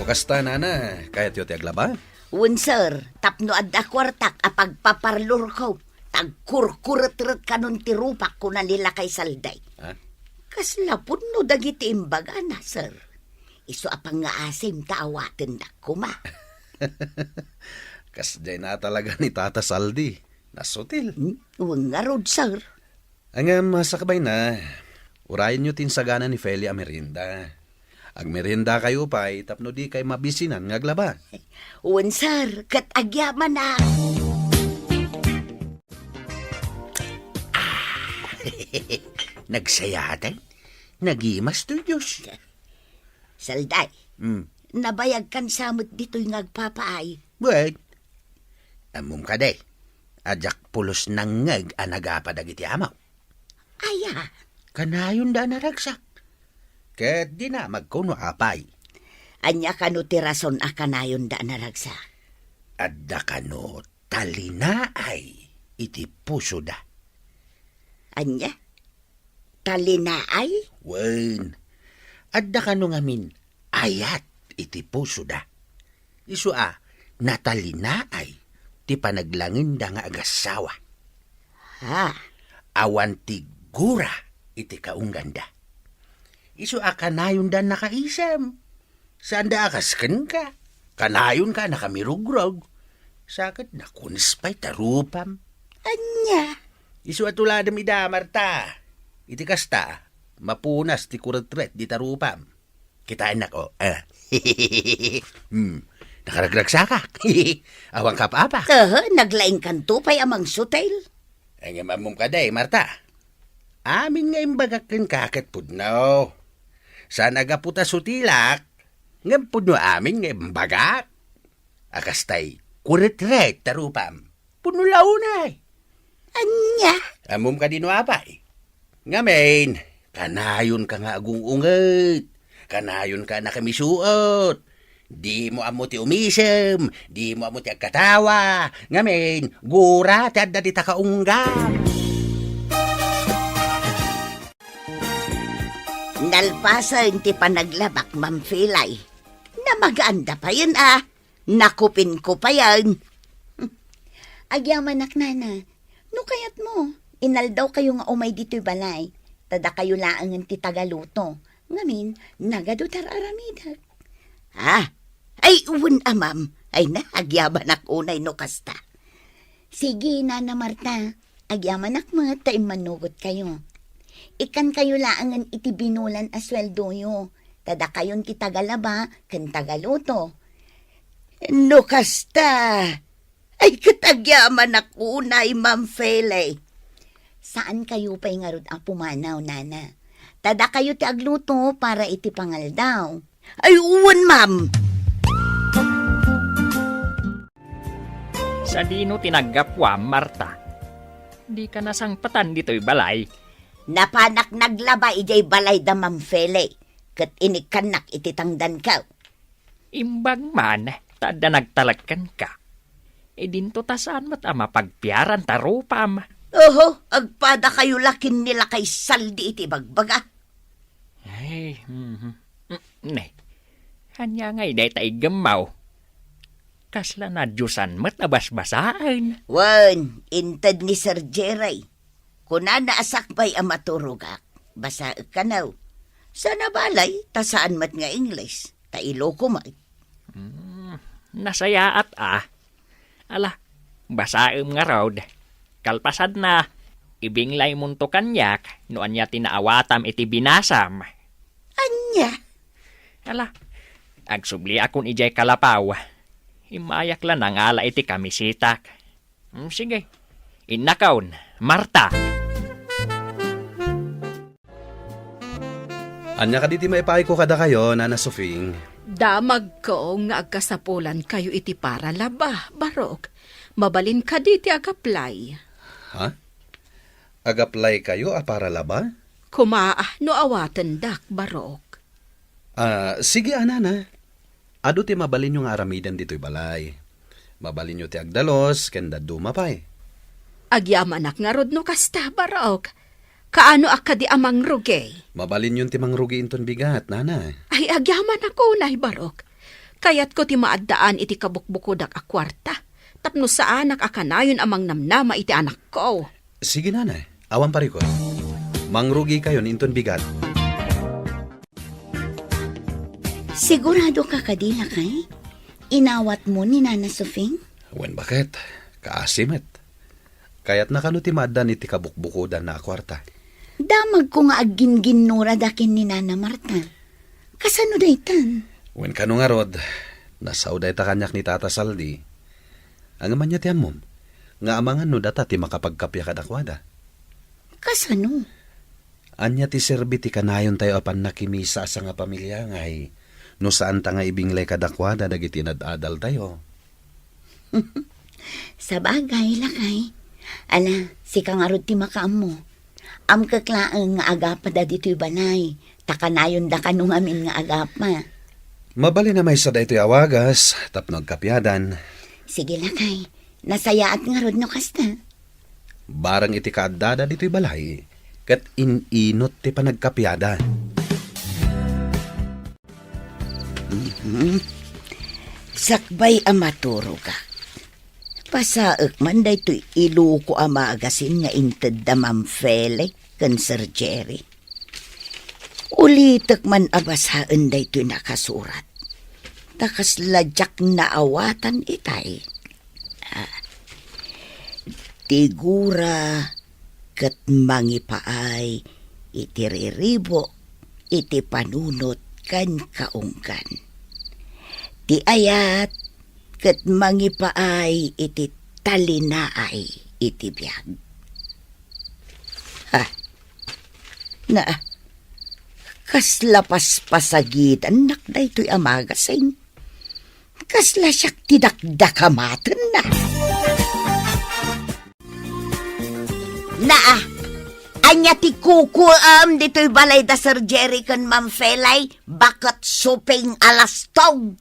Kasta na kahit yote aglaba. Sir, tapno adda kwartak apagpaparlor ko. Tagkurkuret-ret kanon ti rupak ko na nila kay salday. Ha? Kaslapod no dagiti imbaga na, sir. Iso apang nga asim taawatin na kuma. Kasday na talaga ni Tata Saldi. Nasutil. Uwang nga rod, sir. Ang masakabay na, urayan nyo tinsagana ni Feli a merinda. Ag merinda kayo pa, tapno di kay mabisinan nga aglaba. Uwan, sir, kat agyaman na. Nagsayatan? Nagimas to Diyos. Salday, nabayag kan samot dito'y ngagpapaay. Wait. Amum ka day. Ajak pulos nang ngag anagapadag iti amaw. Aya, Kanayon da naragsak. Ket di na magkuno apay. anya kano ti rason akanayon da naragsa. Adda kano talinaay iti puso da. Anya? Talinaay? Wen, adda kano ngamin ayat iti puso da. Isu natalinaay ti panaglangin da nga agasawa. Ha? Awan ti gura iti kaungganda. Isu kanayon da nakaisam. Saan da akasken ka? Kanayon ka nakamirugrog. Sakit na kunispay tarupam. Anya? Isu atuladam ida, Marta. Iti kasta, mapunas ti kuretret di tarupam. Kitain nako. Nakaragragsaka. Awang kapapa. Naglaing kanto pa'y amang sutel. Ang mamum ka day, Marta. Amin nga imbagakin kakat pudno. Sa nagaputa sutilak, ngam pudno amin nga imbagak. Akastay, kuretret tarupam. Pudno launay. Anya? Amum ka dino apay. Ngamin, kanayon ka nga agung-unget. Kanayon ka na kamisuot. Di mo amo ti umisem. Di mo amo ti agkatawa. Ngamin, gura ti adda di takaunggam. Nalpasan ti panaglabak, Ma'am Filay. Na maganda pa yun, Nakupin ko pa yan. Agyaman nana, no kayat mo, inaldaw kayo nga umay dito'y balay. Tada kayo laangan ti tagaluto. Ngamin, nagado tararamidag. Ay uwan ma'am. Ay na, agyaman ak unay no kasta. Sige, Nana Marta. Agyaman ak mga tayo manugot kayo. Ikan kayo laangan iti binulan asweldo yo. Tada kayon ti tagalaba, kan tagaluto. No kasta. Ay katagyaman ako na Ma'am Fele. Saan kayo pa'y ngarod ang pumanaw, Nana? Tada kayo ti agluto para iti pangal daw. Ay uwan, Ma'am. Sa dino tinagapwa, Marta. Di ka nasangpatan dito'y balay. Napanak naglaba ijay balay da Ma'am Fele. Kat inikanak iti tangdan ka. Imbag man, tada nagtalagkan ka. E dinto tasaan mat ama pagpiaran tarupam. Oho, agpada kayo lakin nila kay saldi iti bagbaga. Ay, ne. Hanya ngay day taig gamaw. Kasla na Diyosan mat nabasbasaan. Wan, inted ni Sir Jeray. Kuna naasakbay ang maturugak, basa kanaw. Sana balay, tasaan mat nga English, ta iloko mat. Nasayaat Ala, basaem nga raod. Kalpasad na, ibinglay munto kanyak, noan niya tinaawatam iti binasam. Anya? Ala, agsubli akon ijay kalapaw. Himayak lang ang ala iti kamisitak. Sige, inakaon, Marta. Anya ka diti maipay ko kada kayo, Nana Sofing. Damag ko nga agkasapulan kayo iti para laba, Barok. Mabalin ka diti agaplay. Ha? Agaplay kayo para laba? Kumaah no awatan dak, Barok. Sige anana. Ado ti mabalin yung aramidan dito'y balay. Mabalin nyo ti agdalos, kenda dumapay. Agyamanak nga rod no kasta, Barok. Kaano akadi amang rugay? Mabalin yun ti mangrugi inton bigat, nana. Ay agyaman ako, Nay Barok. Kayat ko ti maaddaan iti kabukbukodak a kwarta. Tapno sa anak akanayon amang namnama iti anak ko. Sige nana, awan parikot. Mangrugi kayo inton bigat. Sigurado ka kadila kay? Inawat mo ni Nana Sofing? Wen bakit? Kaasimet. Kaya't nakano ti maadan iti kabukbukodan na kwarta. Damag ko nga agin-ginura dakin ni Nana Marta. Kasano daytan? Wen kano nga rod, nasaw day ta kanyak ni Tata Saldi. Ang aman niya tiyan mom, nga amangan no data ti makapagkapya kadakwada. Kasano? Anya ti serbi ti kanayon tayo apan nakimisa sa nga pamilya ngay, no saan ta nga ibinglay kadakwada dagiti nadadal tayo. Sa bagay lakay. Ana, si kang arod ti makaam mo. Am kaklaang nga agapa da dito'y banay. Takanayon da kanong amin nga agapa. Mabali na may sa daytoy awagas, tapno agkapyadan. Sige lakay, nasayaat nga rod no kasta. Barang iti kaadada dito'y balay, kat ininot ti panagkapyadan. Sakbay amaturo ka. Pasaak man daytoy iluko amagasin nga inted da Mamfele kan Sir Jerry. Ulitak man abasaan daytoy nakasurat. Takas ladyak na awatan itay. Tigura kat mangipaay iti riribo iti panunot kan kaungkan. Ti ayat kat mangipaay iti talinaay iti biyag. Na, kasla paspasagitan nakday to'y amagasin. Kasla siyak tidakdakamatan na. Anya ti kukuam dito'y balay da Sir Jerry kan Mamfelay, bakat suping alastog.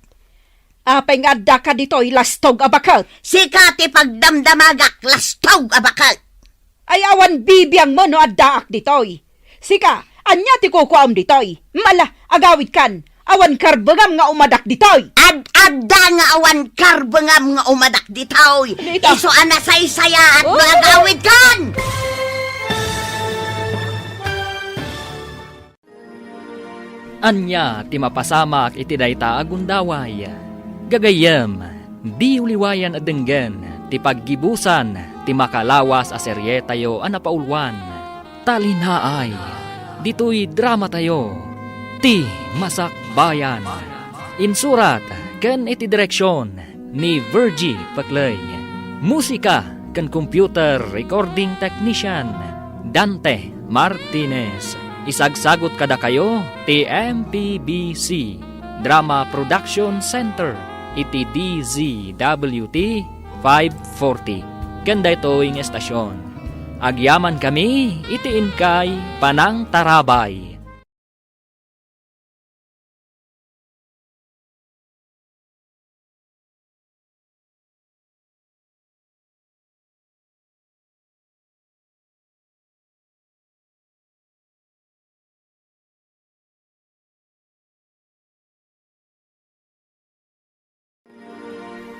Apay nga adda ka dito'y lastog abakal. Sikati pagdamdamagak, lastog abakal. Ay awan bibiyang mo no addaak ditoy. Sika, anya ti kukuam ditoy. Mala, agawid kan. Awan karbengam nga umadak ditoy. Adda nga awan karbengam nga umadak ditoy. Dito. Iso anasaysaya at mga gawid kan. Anya ti mapasamak iti dayta agundaway. Gagayem, di uliwayan adenggen, ti paggibusan, ti makalawas a serye tayo anapaulwan. Talinaay, dito'y drama tayo, ti Masakbayan. Insurat, ken iti direksyon, ni Virgie Paclay. Musika, ken computer recording technician, Dante Martinez. Isagsagot kada kayo, ti MPBC, Drama Production Center. Iti DZWT 540. Ganda ito yung estasyon. Agyaman kami, iti inkay Panang Tarabay.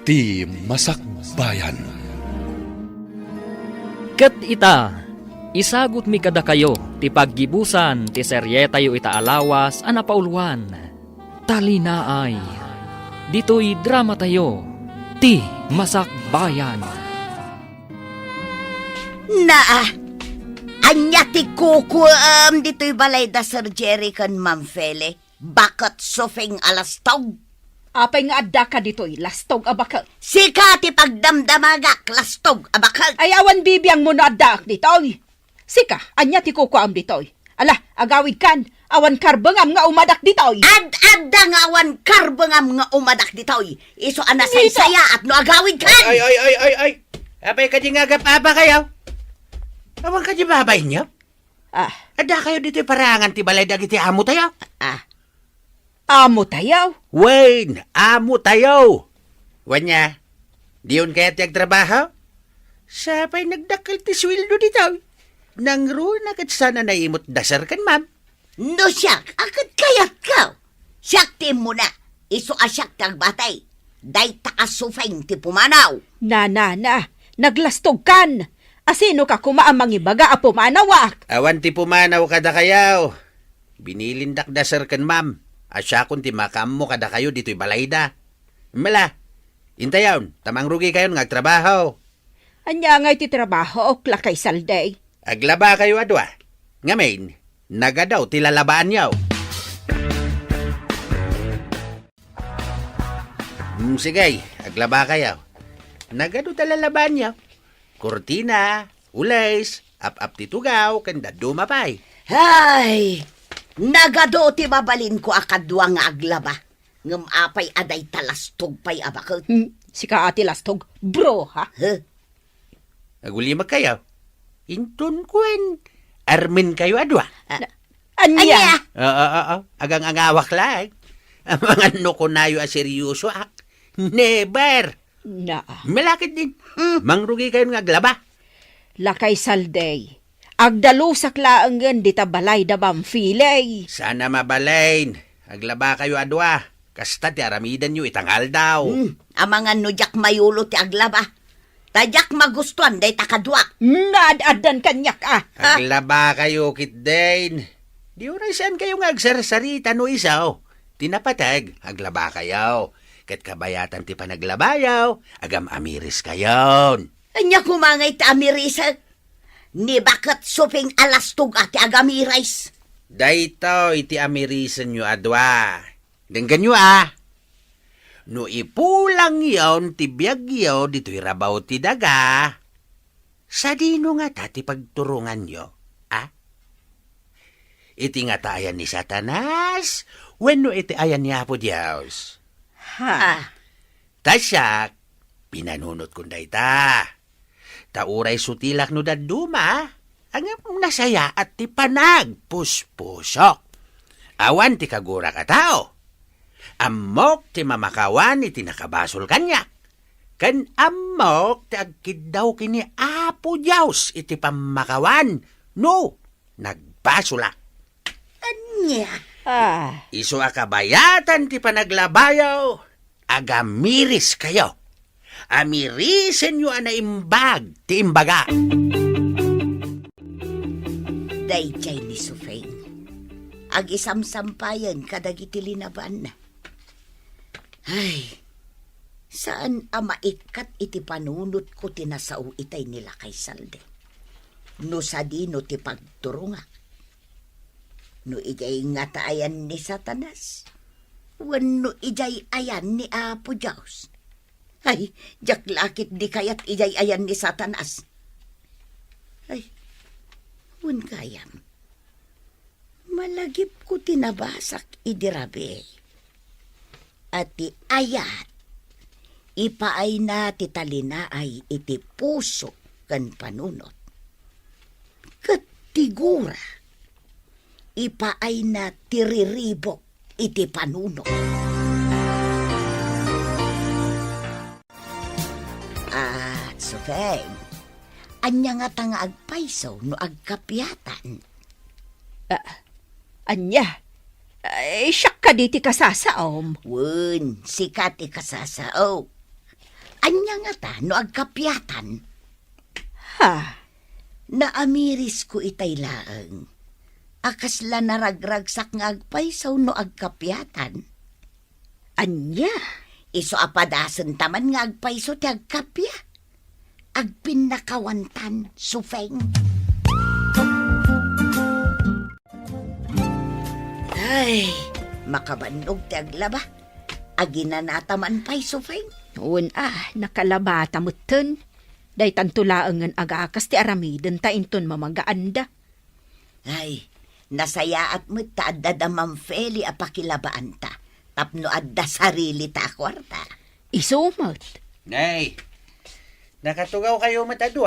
ti Masakbayan. Ket ita, isagot mi kada kayo, ti paggibusan, ti seryeta yu ita alawas, a napaulwan. Talinaay, dito'y drama tayo, ti Masakbayan. Anya ti kukuam dito'y balay da Sir Jerry kan Ma'am Fele. Bakit sufing alastog? Apay nga adda ka dito'y lastog abakal. Sika ti pagdamdamagak lastog abakal. Ayawan bibiyang mo na adda dito'y. Sika, anya ti kukuam dito'y. Ala, agawid kan, awan karbengam nga umadak dito'y. Ad-adda nga awan karbengam nga umadak dito'y. Iso anasay saya at no agawid kan. Ay. Apay ka di nga gapapa kayo? Awang ka di babay niyo? Ada kayo dito parangan ti balay dagiti amo tayo? Amo tayaw. Wayne, amo tayo. Wanya, diyon kaya tiyag trabaho? Sapay nagdakil ti sweldo dito. Nang ro na kat sana naimot dasar kan, ma'am. No siyak, akad kayat ka. Siyak ti mo na. Iso asyak tagbatay. Day takasufeng ti pumanaw. Na, naglastog kan. Asino ka kumaamang ibaga a pumanawak? Awan ti pumanaw kada kayaw. Binilindak dasar kan, ma'am. Asya kun ti makam mo kada kayo dito'y balayda. Mala, intayon, tamang rugi kayo ngagtrabaho. Anya nga iti trabaho o klakay salday. Aglaba kayo adwa. Ngamin, nagadaw ti lalabaan yaw. Sige, aglaba kayo. Nagado ta lalabaan yaw. Kortina, ulays, ap-ap ti tugaw, kanda dumapay. Hay! Nagado ti babalin ko akadwa nga aglaba. Ngam apay aday talastog pay abakal. Sika ati lastog, bro ha? Agulimag kayo. Intun kwen. Armin kayo adwa. Anya? Anya? Agang angawak lang. Ang mga nuko nayo a seryoso ak. Never. Na. Malakit din. Mangrugi kayo nga aglaba. Lakay salday. Agdalusak laangan di tabalay da bamfilay. Sana mabalain. Aglaba kayo adwa. Kasta ti aramidan nyo itangal daw. Amangan no jak mayulo ti aglaba. Tadyak magustuhan day takadwa. Naad-adan kanyak Aglaba kayo kitdain. Di oray saan kayo nga agsarsarita no isaw. Tinapatag, aglaba kayo. Kat kabayatan ti panaglabayaw, agam amiris kayon. Anya kumangay ti amirisa. Ni bakit suping alastog ati agamirais. Dayto iti amirisan nyo adwa. Denggan nyo No ipulang yon ti biyag yaw dito'y rabaw ti daga. Sa dino nga tati pagturungan nyo, Iti nga taayan ni Satanas, wenno iti ayan ni Apo Diyos. Tasyak, pinanunot kong dayta. Tauray sutilak no daduma, ang nasaya at ti panag puspusok. Awan ti kagura ka tao. Amok ti mamakawan iti nakabasol kanya. Kan amok ti agkid daw kini Apo Diyos iti pamakawan. No, nagbasula. Anya? Iso akabayatan ti panaglabayaw. Agamiris kayo. Amirisen nyo na imbag ti imbaga. Dayjay ni Sufeng. Ag isamsampayan kadagiti linaban na. Ay, saan maikat iti panunot ko tinasao itay nila kay Salde? No sa dino ti pagturunga. No ijay nga taayan ni Satanas. Wano ijay ayan ni Apo Diyos. Ay, jak lakit di kayat ijay ayan ni Satanas. Ay, wan kayam. Malagip ko tinabasak idirabe. At ti ayat, ipaay na ti talinaay iti puso kan panunot. Katigura, ipaay na tiriribok iti panunot. At Sufeng, anya nga tanga agpaiso no agkapyatan. Anya? Siyak ka di ti kasasaom. Wun, sikat ikasasao. nga ta, no agkapyatan. Ha? Naamiris ko itay laeng. Akasla naragragsak nga agpaysaw no agkapyatan. Anya? Iso apadasan taman nga agpayso ti agkapya. Agpinakawantan, sufeng. Ay, makabanog ti aglaba. Aginanataman pa'y sufeng. Noon nakalabata mo ton. Day tantulaangan agakas ti aramiden ta inton mamagaanda. Ay, nasaya at mo't taadda da mamfeli apakilabaan ta. Tapno adda sarili ta kwarta. Isumot. Nay, nakatugaw kayo matado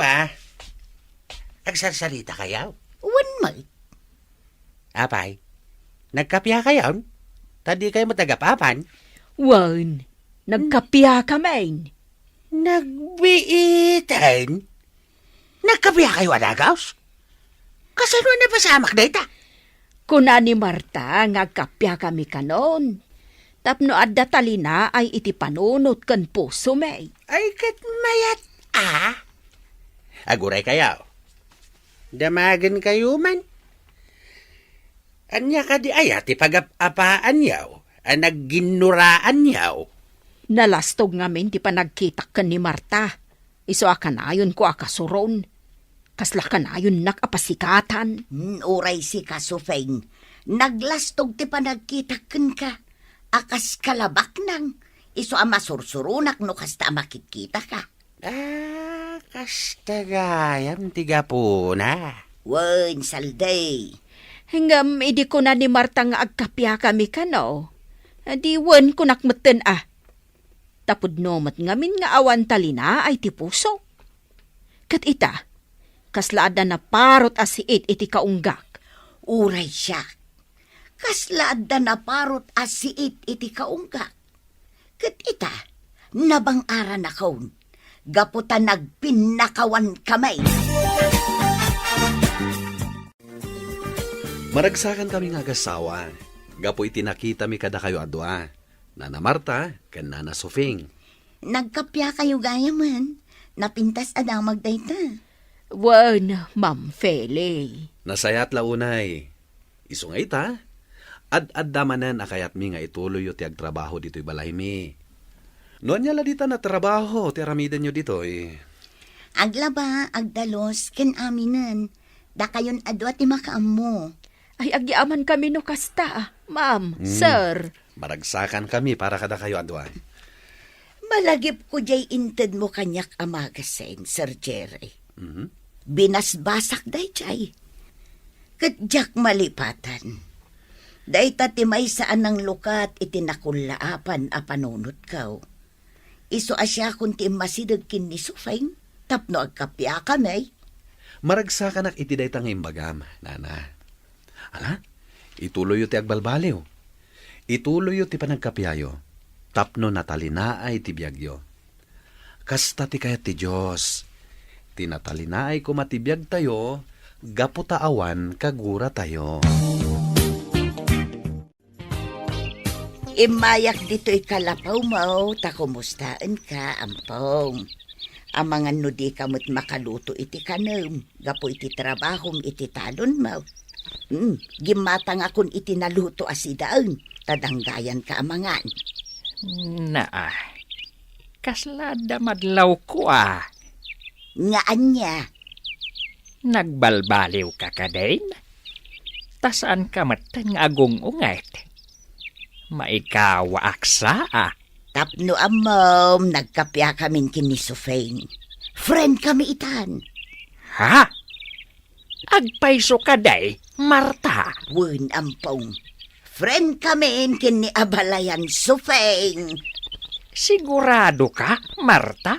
Agsarsarita kayaw. Wan mo. Apay, nagkapya kayaw? Tadi kayo matagapapan? Wan, nagkapya kamain. Nagbiitan? Nagkapya kayo adagaws? Kasano na pasamak na ita? Kuna ni Marta, ngagkapya kami kanon. Tapno adda talina ay iti panunot kan puso may. Ay katmayat Aguray kayaw. Damagan kayo man. Anya ka di ayat ipagapapaan yaw. Nagginuraan yaw. Nalastog ngamin ti panagkitak kan ni Marta. Iso akanayon ko akasuron. Kasla kanayon nakapasikatan. Uray si kasufeng. Naglastog ti panagkitaken ka. Akas kalabak nang. Iso amasursurunak no kasta makikita ka. Kasta gayam tiga po na. Wan, salday. Hinggam idi ko na ni Marta nga agkapya kami kano. Di wan ko nakmeten Tapod nomat ngamin nga awan talina ay ti puso. Kat ita, kaslaada na parot asiit iti kaunggak. Uray siya. Kaslaada na parot asiit iti kaunggak. Kat ita, nabang ara na kaun. Gaputan nagpinakawan kamay. Maragsakan kami nga agasawa. Gapo itinakita mi kada kayo adwa. Nana Marta, ken Nana Sofing. Nagkapya kayo gaya man. Napintas adang magdayta. Wan, Ma'am Fele. Nasayat launay. Iso nga ita, ad-addamanan akayat mi nga ituloy yo ti agtrabaho dito'y balay mi. Noon niya dita na trabaho, ti aramiden nyo dito'y. Aglaba, agdalos, ken aminan. Da kayon adwa ti makaammo. Ay agyaman kami no kasta, Ma'am, Sir. Maragsakan kami para kada kayo adwa. Malagip ko jay inted mo kanyak amagasen, Sir Jerry. Mhm. Binasbasak day jay. Kadyak malipatan. Day tatimay saan ng lukat itinakulaapan a panunot kaw. Iso asya kunti masidag kin ni Sufeng. Tapno agkapya kami. Maragsakan ak iti daytang imbagam, Nana. Ala, ituloy yo ti agbalbaliw. Ituloy yo ti panagkapyayo. Tapno natalinaay ti biyagyo. Kasta ti kayat ti Diyos. Tinatalinaay ko matibiyag tayo, gaputaawan kagura tayo. Imayak dito'y kalapaw mo, ta kumustaan ka, ampong. Ang mga nudi kamot makaluto iti kanam, gapo iti trabahong iti talon mo. Gimatang akon iti naluto asidaan, tadanggayan ka amangan. Kaslada madlaw ko Ngaan niya, Nagbalbaliw ka kadain? Tasaan ka matan nga agong ungat? Maikawa aksa tapno amom, nagkapya kamin kini Sufeng. Friend kami itan. Ha? Agpaiso kaday, Marta? Wun ampong. Friend kami kini abalayan Sufeng. Sigurado ka, Marta?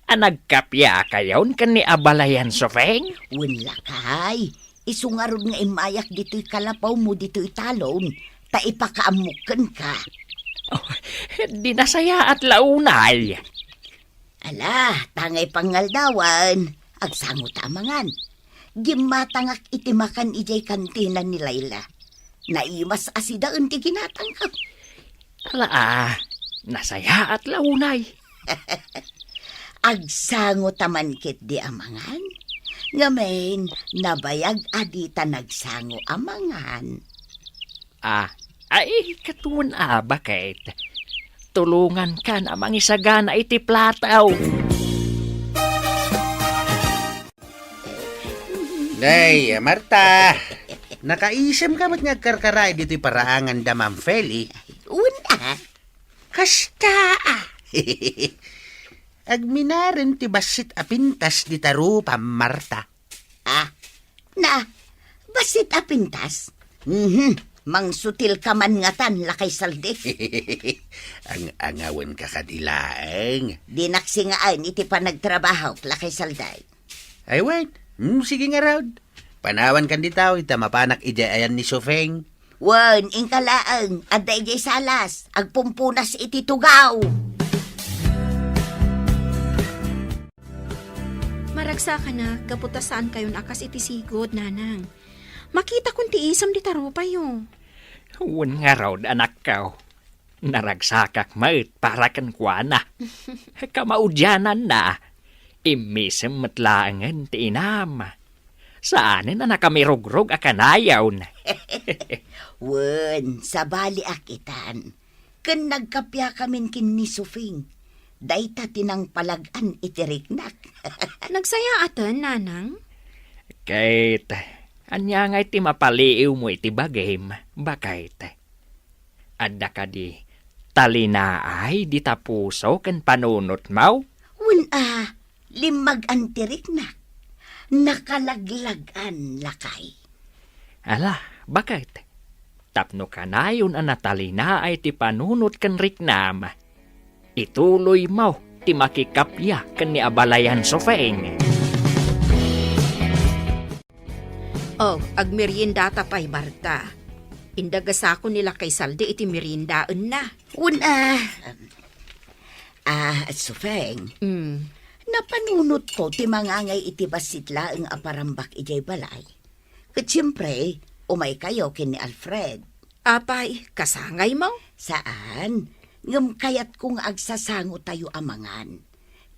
Nagkapya kayon kani abalayan Sofeng? Wun lakay. Isungarod nga imayak dito'y kalapaw mo dito'y talon. Ta ipakaamukan ka. Di nasaya at launay. Ala, tangay pangaldawan. Agsangot amangan. Gimatangak itimakan ijay kantina ni Layla. Naimas asidaan ti ginatangkap. Ala nasaya at launay. agsango taman kit di amangan. Ngamen, nabayag adita nagsango amangan. Ay, katun bakit? Tulungan ka na mangisagana iti plataw. Day, Marta. Nakaisem ka mat ngagkarkaray dito'y paraangan da Ma'am Feli. Una, Kasta Agminarin ti basit apintas di tarupa, Marta. na, basit apintas. Mangsutil ka man nga tan, lakay saldi. Ang angawan ka kadilaeng. Di naksingaan iti pa nagtrabaho, lakay salday. Ay, wait. Sige nga raw. Panawan kan ditaw, ita mapanak ija ayan ni Sofeng. Wan, ingkalaang, aday jay salas, agpumpunas iti tugaw. Maragsa ka na, kaputasaan kayon akas iti sigod, nanang. Makita kung ti isam di taro pa yo. Huwag nga raw, anak ka. Naragsakak mait para kan kwa na. Kamaudyanan na. Imisem matlaangan ti inam. Saanin na nakamirogrog akanayaw na. Wan, sabali akitan. Kan nagkapya kamin kin ni Sufing. Dayta tinang palagan itiriknak. Nagsaya atan, nanang? Kahit, anya nga iti mapaliiw mo iti bagim, bakit? Adda ka di, talinaay di tapuso kan panunot mau? Wan limag antiriknak. Nakalaglagan lakay. Ala, bakit? Tapno ka na yun ang natalinaay ti panunot kan riknam. Ituloy mo ti makikapya kan ni abalayan Sofeng. Oh, agmerienda tapay, Marta. Indagasako nila kay Saldi iti meriendaan na. Una, Sufeng, napanunot ko ti mangangay iti basitla ang aparambak ijay balay. Kat siyempre, umay kayo kin ni Alfred. Apay, kasangay mo? Saan? Ngam kayat kung agsasango tayo amangan.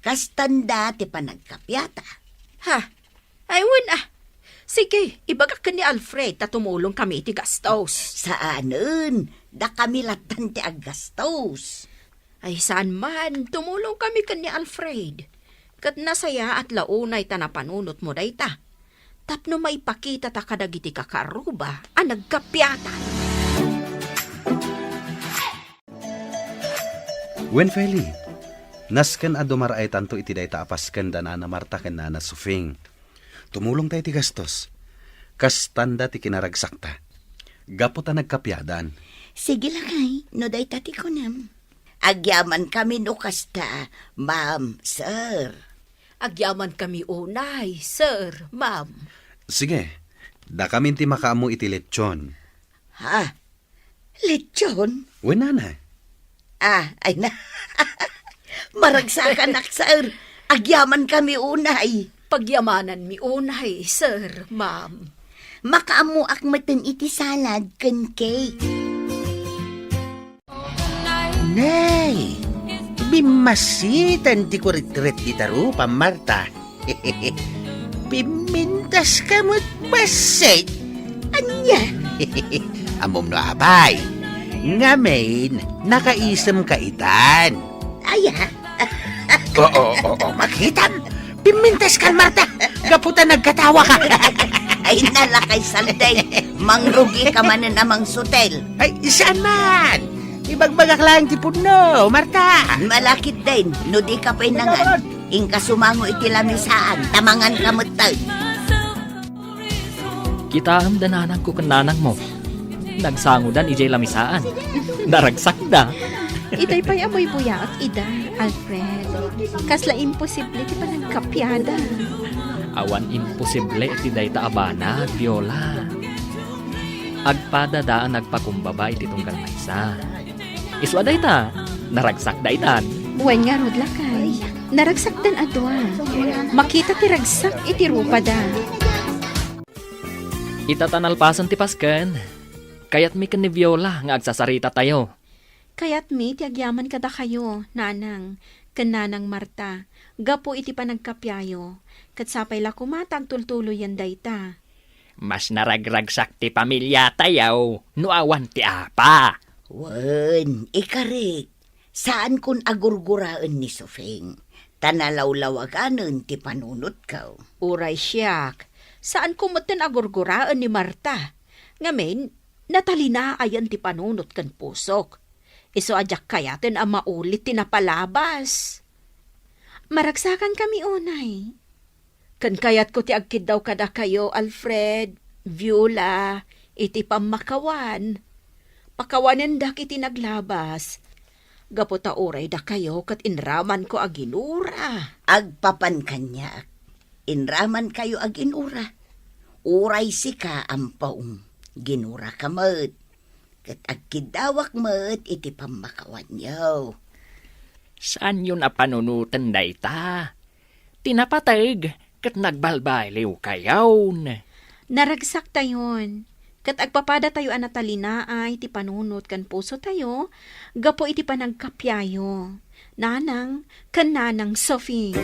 Kastanda ti panagkapyata. Ha? Aywan Sige, ibagak ka ni Alfred ta tumulong kami iti gastos. Saanen? Da kami latan ti aggastos. Ay saan man, tumulong kami ka ni Alfred. Kat nasaya at launay ta napanunot mo dayta. Tapno maipakita ta kadagiti kakaruba ang nagkapyatan. Wen Feli, nasken a dumaraay tanto iti dayta apasken da na Marta ken na Sufing. Tumulong tayo ti gastos. Kastanda ti kinaragsakta. Gapo ta nagkapyadan. Sige lakay, no day tati ko nam. Agyaman kami no kasta, ma'am, sir. Agyaman kami unay, sir, ma'am. Sige, da kami ti makaamu iti lechon. Ha? Lechon? Wen nana. Ay na. Maragsakan ak, sir. Agyaman kami unay. Pagyamanan mi unay, sir, ma'am. Makaamu ak maten iti salad ken cake. Nay, bimasitan ti kurit-rit di tarupa, Marta. Pimintas ka mo't basit. Anya? Amom no abay. Ngamen, nakaisem ka itan. Aya. Oo, makitam. Pimintas ka, Marta. Gaputan nagkatawa ka. Ay nalakay salday. Mangrugi ka man na namang sutel. Ay, saan man? Ibagbagak lang ti puno, Marta. Malakit din. No di ka painangan. Ingka sumango iti lamisaan. Tamangan kamutag. Kita ang dananang ko kananang mo. Nagsangudan ijay lamisaan. Naragsak da. Itay pa'y amoy buya at ida, Alfred. Kasla imposible ti pa nagkapyada. Awan imposible iti dayta abana, Viola. Agpada daan nagpakumbaba iti tunggal maysa. Iswa dayta, naragsak daytan. Buwan nga rod lakay. Naragsak dan adwa. Makita ti ragsak iti rupa da. Itatanalpasan ti pasken. Kayat mi ken ni Viola nga agsasarita tayo. Kaya't mi, ti agyaman kada kayo, nanang. Kananang Marta, gapo iti panagkapyayo, kat sapay la kumatag tultuloy yan dayta. Mas naragragsak ti pamilya tayaw, nuawan ti apa. Wen, ikarik. Saan kun agurguraan ni Sofeng? Tanalawlawaganan ti panunot ka. Uray siyak, saan kumatin agurguraan ni Marta? Ngamin, natalinayan ti panunot kan pusok. Iso ajak kayatin ang maulit ti napalabas. Maragsakan kami unay. Kan kayat ko ti agkid daw kada kayo, Alfred, Viola, iti pamakawan. Pakawanen dak iti naglabas. Gaputa oray da kayo kat inraman ko aginura. Agpapan kanya. Inraman kayo aginura. Uray sika ampaong. Ginura ka mat. Kat agkidawak mat iti pamakawan yaw. Saan yun na panunutan dayta? Tinapatag, kat nagbalbaliw kayawn. Naragsak tayon. Kat agpapada tayo anatalina ay ti panunot kan puso tayo, gapo iti panagkapyayo. Nanang, kan nanang Sophie.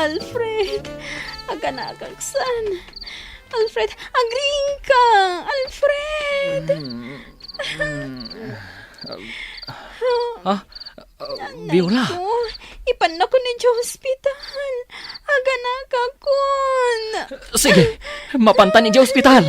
Alfred, aganagagsan. Alfred, agring ka! Alfred! Viola, Oh, ipan na ko ni hospital. Aganagakon. sige, mapantan ni ospital.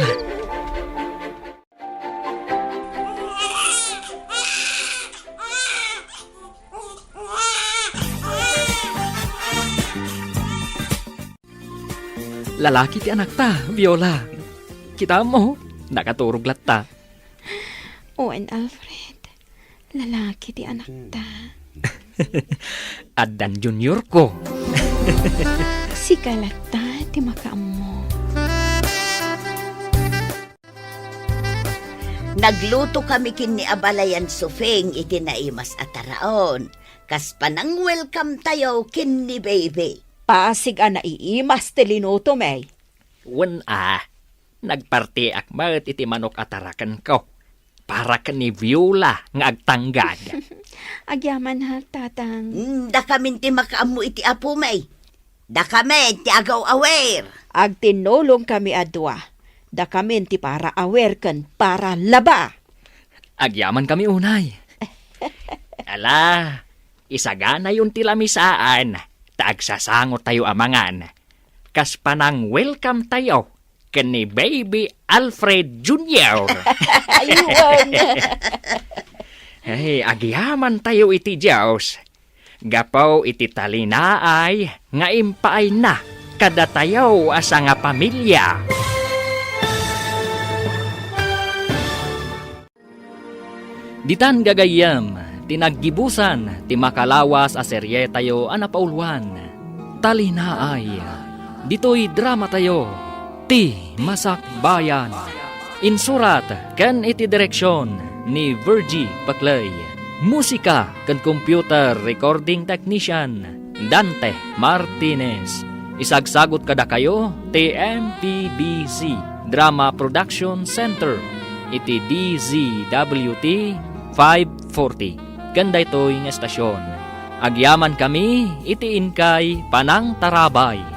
Lalaki ti anak ta, Viola. Kita mo, nakaturog latta. Owen Alfred, lalaki ti anak ta. Adan junior ko. Si Kalata ti makaammo. Nagluto kami kin ni Abalayan Sofeng iti naimas ataraon. Kas panang welcome tayo kin ni baby. Pasig na iimas tilinuto, may. Wen nagparti akmat iti manok atarakan ko. Para ka ni Viola nga agtanggad. Agyaman ha, tatang. Da kami ti makaamu iti apo may. Da kami ti agaw awer. Agtinulong kami adwa. Da kami ti para awer kan para laba. Agyaman kami unay. Ala, isagana yung tilamisaan. Taagsasangot tayo amangan. Kas panang welcome tayo kani Baby Alfred Jr. Ayun. Hey, agyaman tayo iti Diyos. Gapaw iti talinaay nga impaay na kada tayo asa nga pamilya. Ditan gagayam, tinaggibusan, ti makalawas a serye tayo anapaulwan. Talinaay, dito'y drama tayo, ti Masak Bayan. Insurat ken iti direksyon ni Virgie Paclay. Musika ken computer recording technician Dante Martinez. Isagsagot kada kayo ti MPBC Drama Production Center iti DZWT 540. Ganda ito'y nga estasyon. Agyaman kami iti Inkay Panang Tarabay.